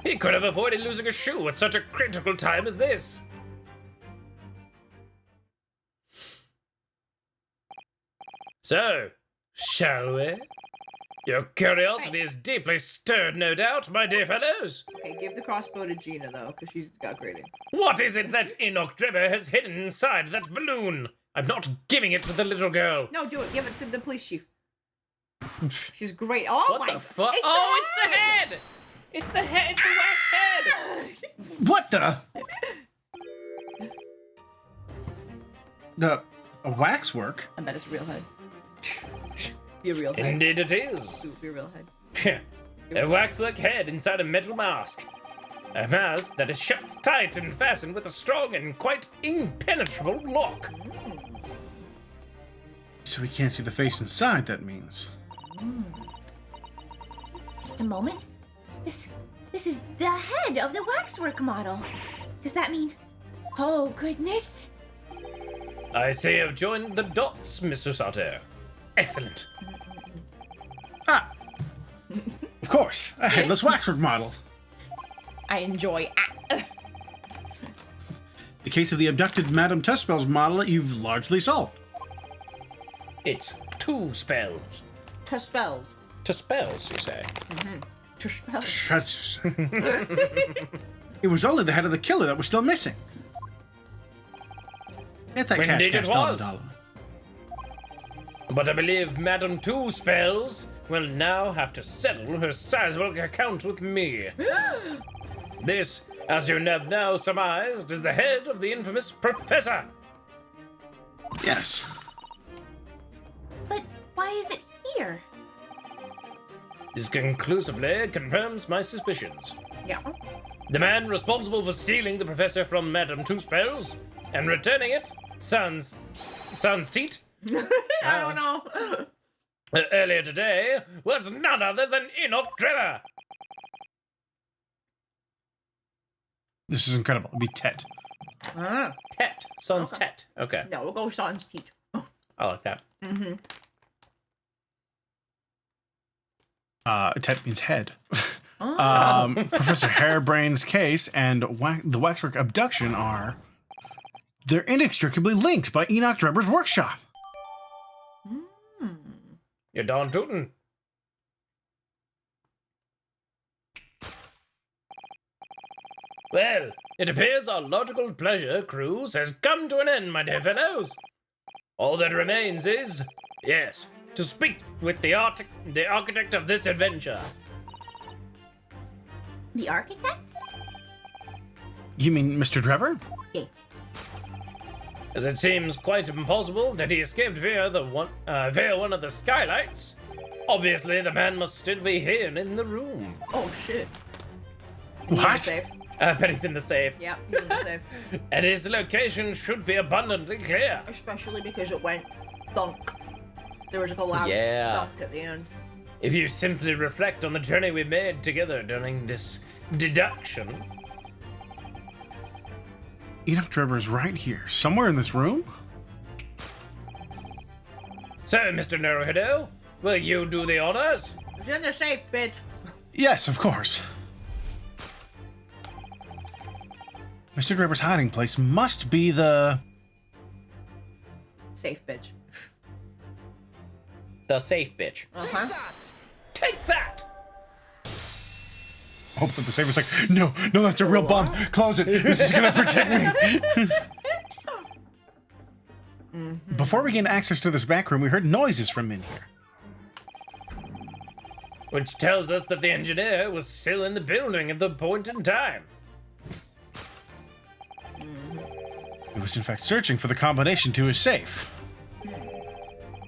he could have avoided losing a shoe at such a critical time as this. So, shall we? Your curiosity is deeply stirred, no doubt, my dear fellows. Okay, give the crossbow to Gina, though, because she's got grading. What is it that Enoch Drebber has hidden inside that balloon? I'm not giving it to the little girl. No, do it. Give it to the police chief. She's great. Oh What my... the fuck? It's Oh, it's the head! It's the head! It's the wax head! What the? A waxwork? I bet it's a real head. Be a real head. Indeed it is. Be a real head. A waxwork head inside a metal mask. A mask that is shut tight and fastened with a strong and quite impenetrable lock. So we can't see the face inside, that means. Just a moment. This is the head of the waxwork model. Does that mean... Oh, goodness. I see you've joined the dots, Mr. Sato. Excellent. Ah! Of course, a headless waxwork model. I enjoy... The case of the abducted Madame Tuspel's model you've largely solved. It's two spells. To spells. To spells, you say? To spells. Shuts. It was only the head of the killer that was still missing. Get that cash, Indeed it dollar, was. dollar. But I believe Madame Two Spells will now have to settle her sizable account with me. This, as you have now surmised, is the head of the infamous Professor. Yes. But why is it here? This conclusively confirms my suspicions. Yeah. The man responsible for stealing the professor from Madame Two Spells and returning it, Sans Teat, I don't know. earlier today, was none other than Enoch Trevor. This is incredible. It'd be Tet. Ah, Tet. Sans Okay. Tet. Okay. no, we'll go sans teeth. I like that. Mm-hmm. Tet means head. Oh. Professor Hairbrain's case and the Waxwork abduction they're inextricably linked by Enoch Drebber's workshop. You're darn tootin'. Well, it appears our logical pleasure cruise has come to an end, my dear fellows. All that remains is, yes, to speak with the architect of this adventure. The architect? You mean Mr. Drebber? Yeah. As it seems quite impossible that he escaped via one of the skylights. Obviously, the man must still be here in the room. Oh shit. Is he in the What? safe? I bet he's in the safe. Yeah, he's in the safe. And his location should be abundantly clear. Especially because it went thunk. There was like a loud Yeah. thunk at the end. If you simply reflect on the journey we made together during this deduction. Enoch Drebber is right here, somewhere in this room. So, Mr. Naruhodo, will you do the honors? It's in the safe, bitch. Yes, of course. Mr. Drebber's hiding place must be the... Safe, bitch. The safe bitch. Uh-huh. Take that! Open the safe. It's like, no, that's a real bomb. Close it. This is gonna protect me. Before we gained access to this back room, we heard noises from in here. Which tells us that the engineer was still in the building at the point in time. He was in fact searching for the combination to his safe.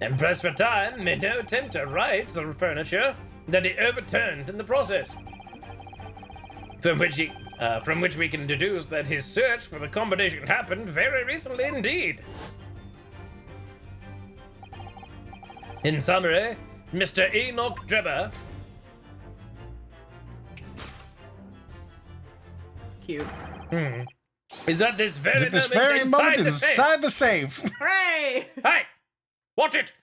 And pressed for time, made no attempt to right the furniture that he overturned in the process. From which we can deduce that his search for the combination happened very recently indeed. In summary, Mr. Enoch Drebber Cute. is at this very At this moment very inside moment the safe. inside the safe. Hooray! Hey! Watch it!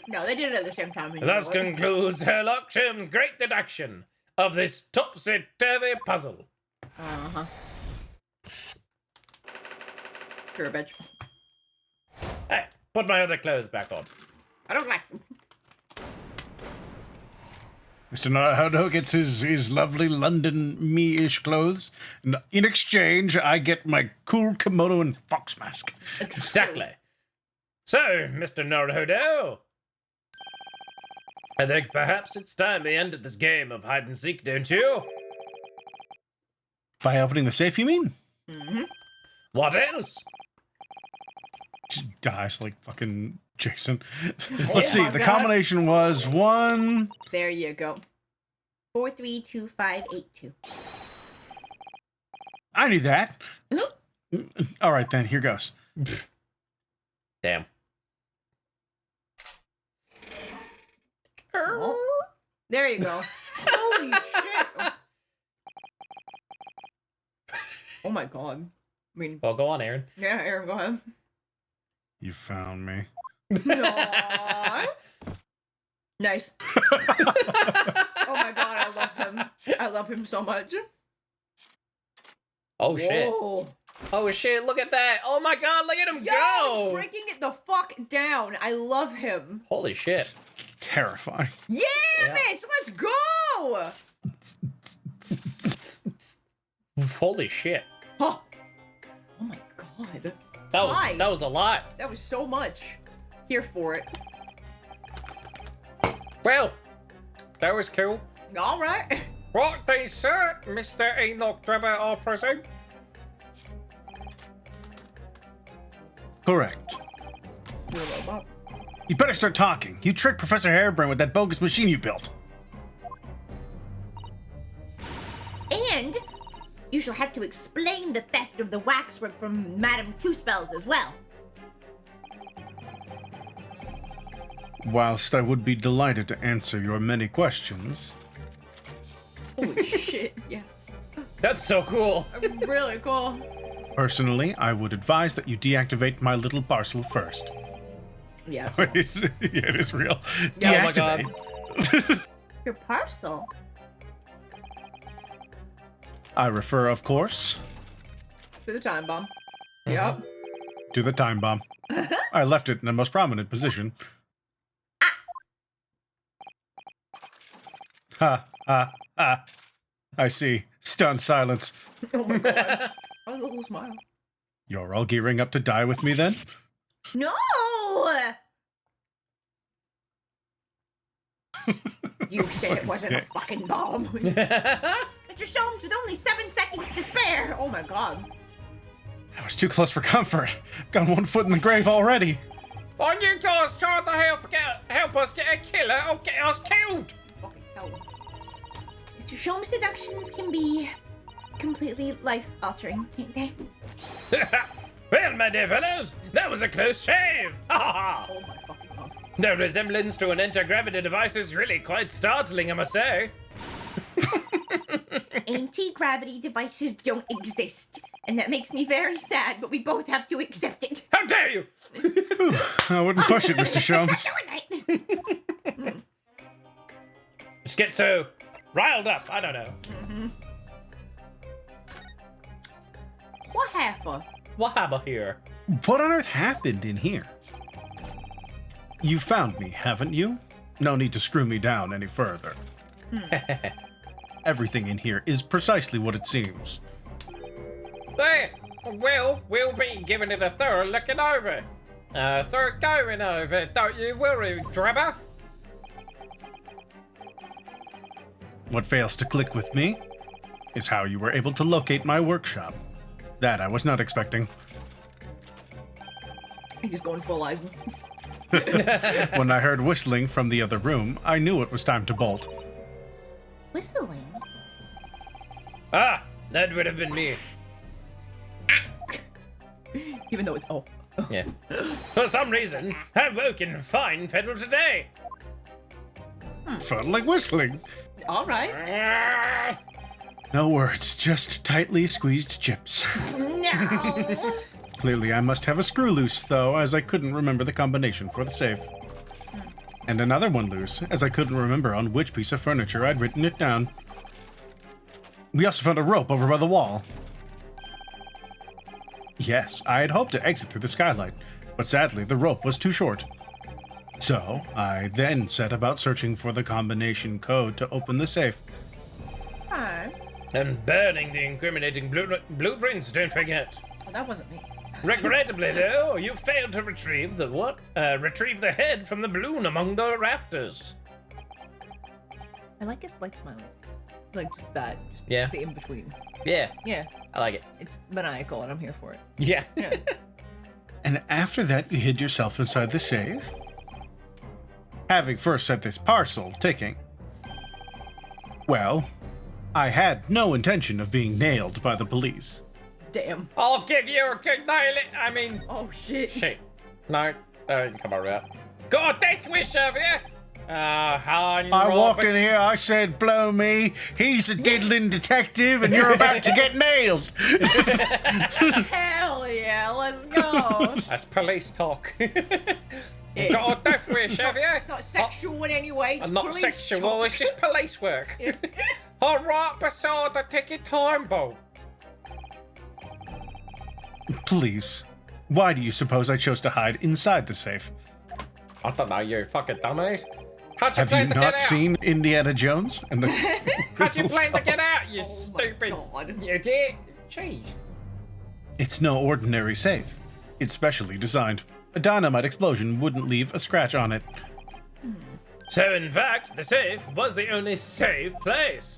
No, they did it at the same time. and you Thus know what? concludes Sherlock Holmes' great deduction of this topsy-turvy puzzle. Uh-huh. Sure, bitch. Hey, put my other clothes back on. I don't like them. Mr. Naruhodo gets his lovely London me-ish clothes, and in exchange, I get my cool kimono and fox mask. Exactly. So, Mr. Naruhodo, I think perhaps it's time we ended this game of hide and seek, don't you? By opening the safe, you mean? Mm-hmm. What else? She dies like fucking Jason. Let's see. my The God. combination was 1. There you go. 432582. I knew that. All right, then. Here goes. Damn. Oh, there you go. Holy shit. Oh my god. I mean, Well, go on, Aaron. yeah, Aaron, go ahead. You found me. Aww. Nice. Oh my god, I love him. I love him so much. Oh, shit. Whoa. Oh, shit, look at that. Oh, my God, look at him Yo, go. he's breaking it the fuck down. I love him. Holy shit. Terrifying. Yeah, Yeah. bitch, let's go. Holy shit. Oh, oh my god. That was a lot. That was so much. Here for it. Well, that was cool. All right. What they said, Mr. Enoch Drebber, I presume? Correct. You're a robot. You better start talking. You tricked Professor Hairbrain with that bogus machine you built. And You shall have to explain the theft of the waxwork from Madame Two Spells as well. Whilst I would be delighted to answer your many questions, Holy shit, yes. That's so cool. Really cool. personally, I would advise that you deactivate my little parcel first. Yeah. Yeah, it is real. Oh my God. Deactivate. Your parcel? I refer, of course, To the time bomb. Yep. to the time bomb. I left it in the most prominent position. Ha, ha, ha. I see. Stunned silence. Oh my god. A little smile. You're all gearing up to die with me then? No! You said it wasn't a fucking bomb. Mr. Sholmes, with only 7 seconds to spare! Oh my god. I was too close for comfort. Got one foot in the grave already. Are you guys trying to help us get a killer or get us killed? Fucking hell. Mr. Sholmes' deductions can be completely life-altering, can't they? Well, my dear fellows, that was a close shave. Oh my fucking god. The resemblance to an anti-gravity device is really quite startling, I must say. Anti-gravity devices don't exist, and that makes me very sad, but we both have to accept it. How dare you! I wouldn't push it, Mr. Sholmes. Just get so riled up, I don't know. What happened? What happened here? What on earth happened in here? You found me, haven't you? No need to screw me down any further. Everything in here is precisely what it seems. There! We'll be giving it a thorough looking over. Thorough going over, don't you worry, Drabber. What fails to click with me is how you were able to locate my workshop. That I was not expecting. He's just going full eyes. When I heard whistling from the other room, I knew it was time to bolt. Whistling? Ah, that would have been me. Even though it's Yeah. For some reason, I woke in fine federal today. Felt like whistling. alright. No words, just tightly squeezed chips. No! Clearly I must have a screw loose, though, as I couldn't remember the combination for the safe. And another one loose, as I couldn't remember on which piece of furniture I'd written it down. We also found a rope over by the wall. Yes, I had hoped to exit through the skylight, but sadly the rope was too short. So, I then set about searching for the combination code to open the safe. Alright. And burning the incriminating blueprints, don't forget. Well, that wasn't me. Regrettably, though, you failed to retrieve the retrieve the head from the balloon among the rafters. I like his like smiley. Like just that. Just Yeah. the in between. Yeah, Yeah. I like it. It's maniacal and I'm here for it. Yeah. Yeah. And after that, you hid yourself inside the safe? Having first set this parcel ticking. Well, I had no intention of being nailed by the police. Damn. I'll give you a good nail it. I mean, Oh shit. shit. No, that didn't come out right. Got a death wish over here. I walked in here, I said, blow me, he's a diddling detective and you're about to get nailed. Hell yeah, let's go. That's police talk. Got a death wish, have you? It's not sexual in any way. It's I'm not police sexual, talk. it's just police work. I'm right beside the ticket time bomb. Please, why do you suppose I chose to hide inside the safe? I don't know, you fucking dumbass. How'd you Have plan you to get not out? seen Indiana Jones and the How'd you Crystal plan to Skull? get out, you Oh my stupid? God. You did? Jeez. It's no ordinary safe. It's specially designed. A dynamite explosion wouldn't leave a scratch on it. So, in fact, the safe was the only safe place.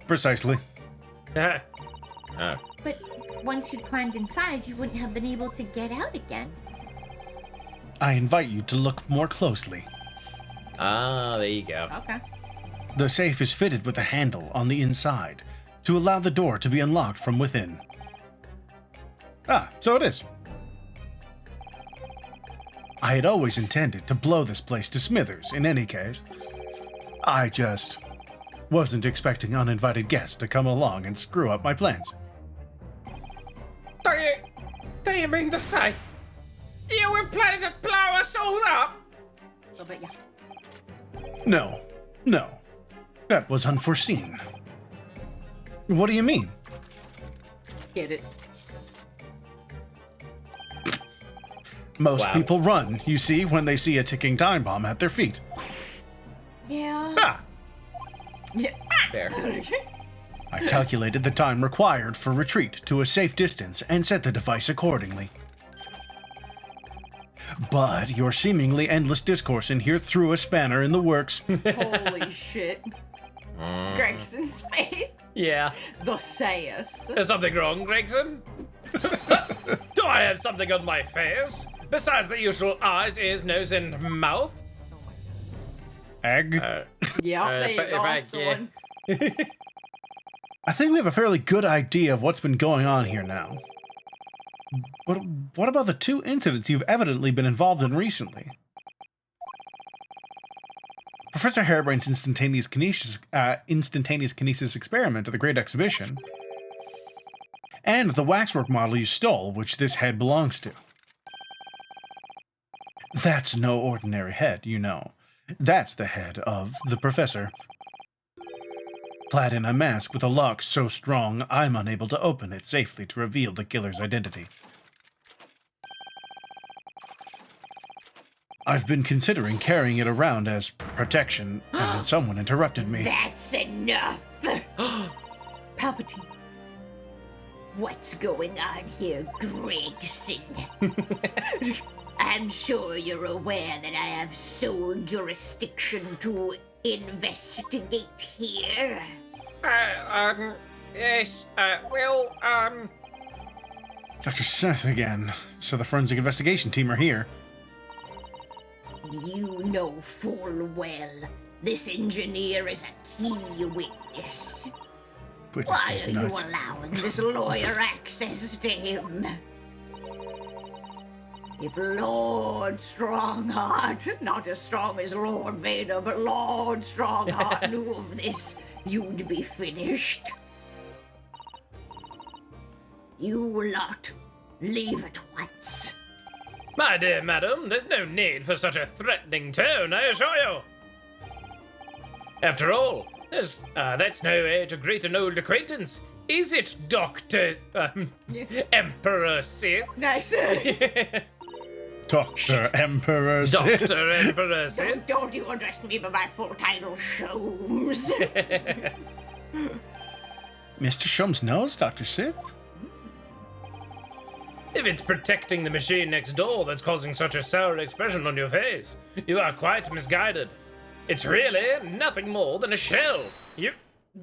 Precisely. Oh. But once you climbed inside, you wouldn't have been able to get out again. I invite you to look more closely. Ah, there you go. Okay. The safe is fitted with a handle on the inside to allow the door to be unlocked from within. Ah, so it is. I had always intended to blow this place to smithers in any case. I just wasn't expecting uninvited guests to come along and screw up my plans. Do you mean to say you were planning to blow us all up? I bet ya. No. That was unforeseen. What do you mean? Get it. Most Wow. people run, you see, when they see a ticking time bomb at their feet. Yeah. Ah! Yeah. Fair. I calculated the time required for retreat to a safe distance and set the device accordingly. But your seemingly endless discourse in here threw a spanner in the works. Holy shit. Gregson's face. Yeah. The sayus. Is something wrong, Gregson? Do I have something on my face? Besides the usual eyes, ears, nose, and mouth? Egg? Yeah, there you but go. if That's the yeah. one. I think we have a fairly good idea of what's been going on here now. But what about the two incidents you've evidently been involved in recently? Professor Harebrain's instantaneous kinesis experiment at the Great Exhibition, and the waxwork model you stole, which this head belongs to. That's no ordinary head, you know. That's the head of the Professor. Clad in a mask with a lock so strong, I'm unable to open it safely to reveal the killer's identity. I've been considering carrying it around as protection, and then someone interrupted me. That's enough. Palpatine. What's going on here, Gregson? I'm sure you're aware that I have sole jurisdiction to investigate here. Yes, Dr. Seth again. So the forensic investigation team are here. You know full well this engineer is a key witness. Witness Why goes are you nuts. allowing this lawyer access to him? If Lord Strongheart, not as strong as Lord Vader, but Lord Strongheart knew of this, you'd be finished. You lot, leave at once. My dear madam, there's no need for such a threatening tone, I assure you. After all, that's no age to greet an old acquaintance, is it, Dr. Emperor Sith? Nice. Dr. Emperor Sith. Dr. Emperor Sith? Don't you address me by my full title, Sholmes. Mr. Shum's nose, Dr. Sith? If it's protecting the machine next door that's causing such a sour expression on your face, you are quite misguided. It's really nothing more than a shell.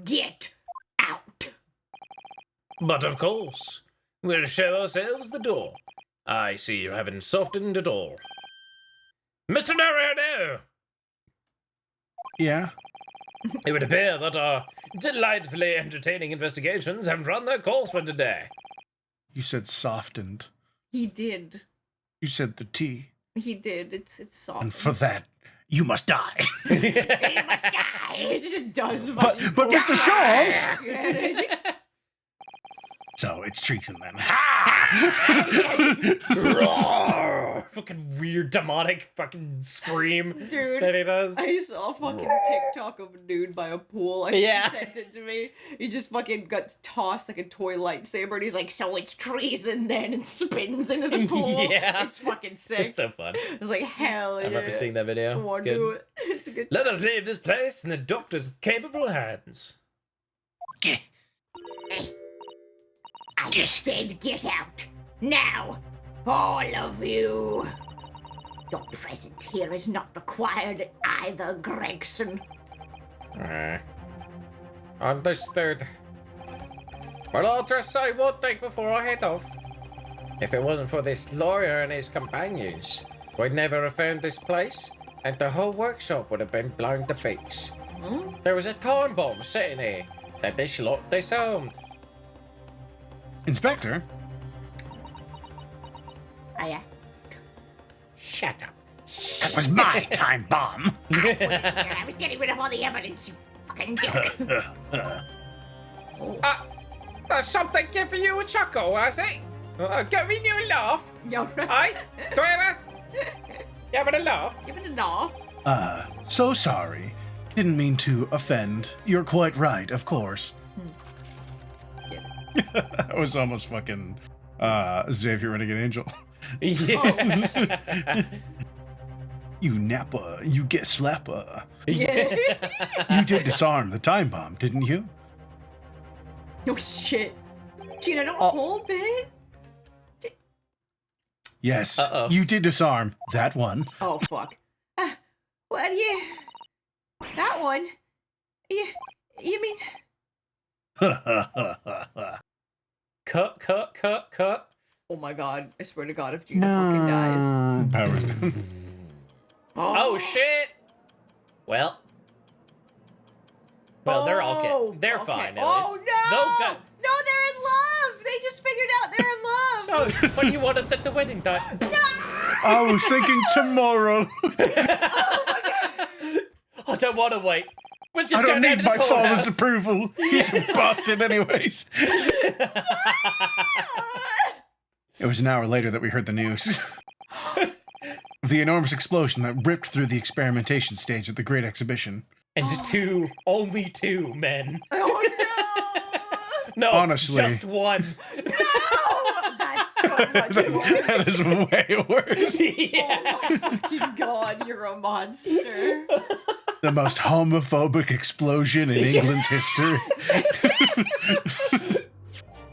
Get out. But of course, we'll show ourselves the door. I see you haven't softened at all. Mr. Naruto! Yeah? It would appear that our delightfully entertaining investigations have run their course for today. You said softened. He did. You said the T. He did. It's soft. And for that, you must die. You must die. It just does. but Mr. Shums! Yeah. So it's treason then. Fucking weird demonic fucking scream Dude, that he does. I saw a fucking TikTok of a dude by a pool. I Yeah. He sent it to me. He just fucking got tossed like a toy lightsaber, and he's like, "So it's treason then," and spins into the pool. Yeah. It's fucking sick. It's so fun. I was like, hell yeah. I remember seeing that I video. It's want to do good. it. It's a good. Let us leave this place in the doctor's capable hands. I said get out. Now. All of you. Your presence here is not required either, Gregson. Understood. Well, I'll just say one thing before I head off. If it wasn't for this lawyer and his companions, we'd never have found this place, and the whole workshop would have been blown to bits. There was a time bomb sitting here that they disarmed. Inspector? Hiya. Shut up. That was my time bomb. I was getting rid of all the evidence, you fucking dick. Something giving you a chuckle, has it? Giving you a laugh? Yo, Aye? Do you having a laugh? giving it off. So sorry. Didn't mean to offend. You're quite right, of course. That was almost fucking Xavier Renegade Angel. Yeah. You napper, you get slapper. Yeah. You did disarm the time bomb, didn't you? No shit. Gina, don't Oh. hold it. Yes, Uh-oh. you did disarm that one. Oh, fuck. What do you... That one? You mean... Cut. Oh my god, I swear to god, if Gina fucking dies. Powers down. Oh shit! Well, they're all good. They're okay. fine. At Oh least. no! Those guys. No, they're in love! They just figured out they're in love! So, when do you want to set the wedding date? I was thinking tomorrow. I don't want to wait. We're just I don't going down need to my the father's courthouse. approval. He's a bastard anyways. It was an hour later that we heard the news. The enormous explosion that ripped through the experimentation stage at the Great Exhibition. And only two men. Oh no! No, Honestly. just one. No! That's so much worse. That is way worse. Yeah. Oh my fucking god, you're a monster. The most homophobic explosion in England's history.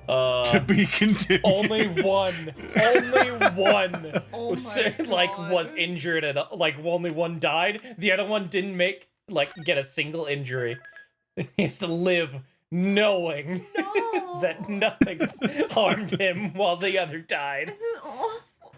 To be continued. Only one Oh was, my God. was injured and only one died. The other one didn't get a single injury. He has to live knowing that nothing harmed him while the other died.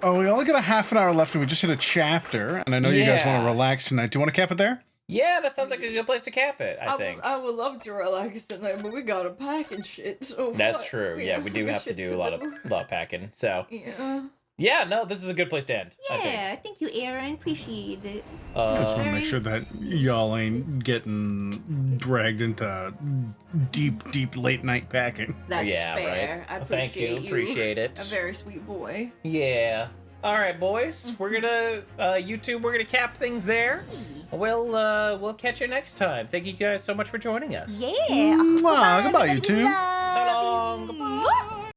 Oh, we only got a half an hour left and we just hit a chapter. And I know you guys want Yeah. to relax tonight. Do you want to cap it there? Yeah, that sounds like a good place to cap it, I think. I would love to relax tonight, but we gotta pack and shit. So That's fuck. true. Yeah, we do got have to shit do a lot of packing. So, Yeah. yeah, no, this is a good place to end, I think. Yeah, thank you, Aaron. Appreciate it. I just want to Very- make sure that y'all ain't getting dragged into deep late night packing. That's Yeah, fair. right. I Well, thank you. appreciate Appreciate it. A very sweet boy. Yeah. All right, boys. We're gonna YouTube. We're gonna cap things there. We'll catch you next time. Thank you guys so much for joining us. Yeah. Mwah, goodbye, you two. So long. Goodbye.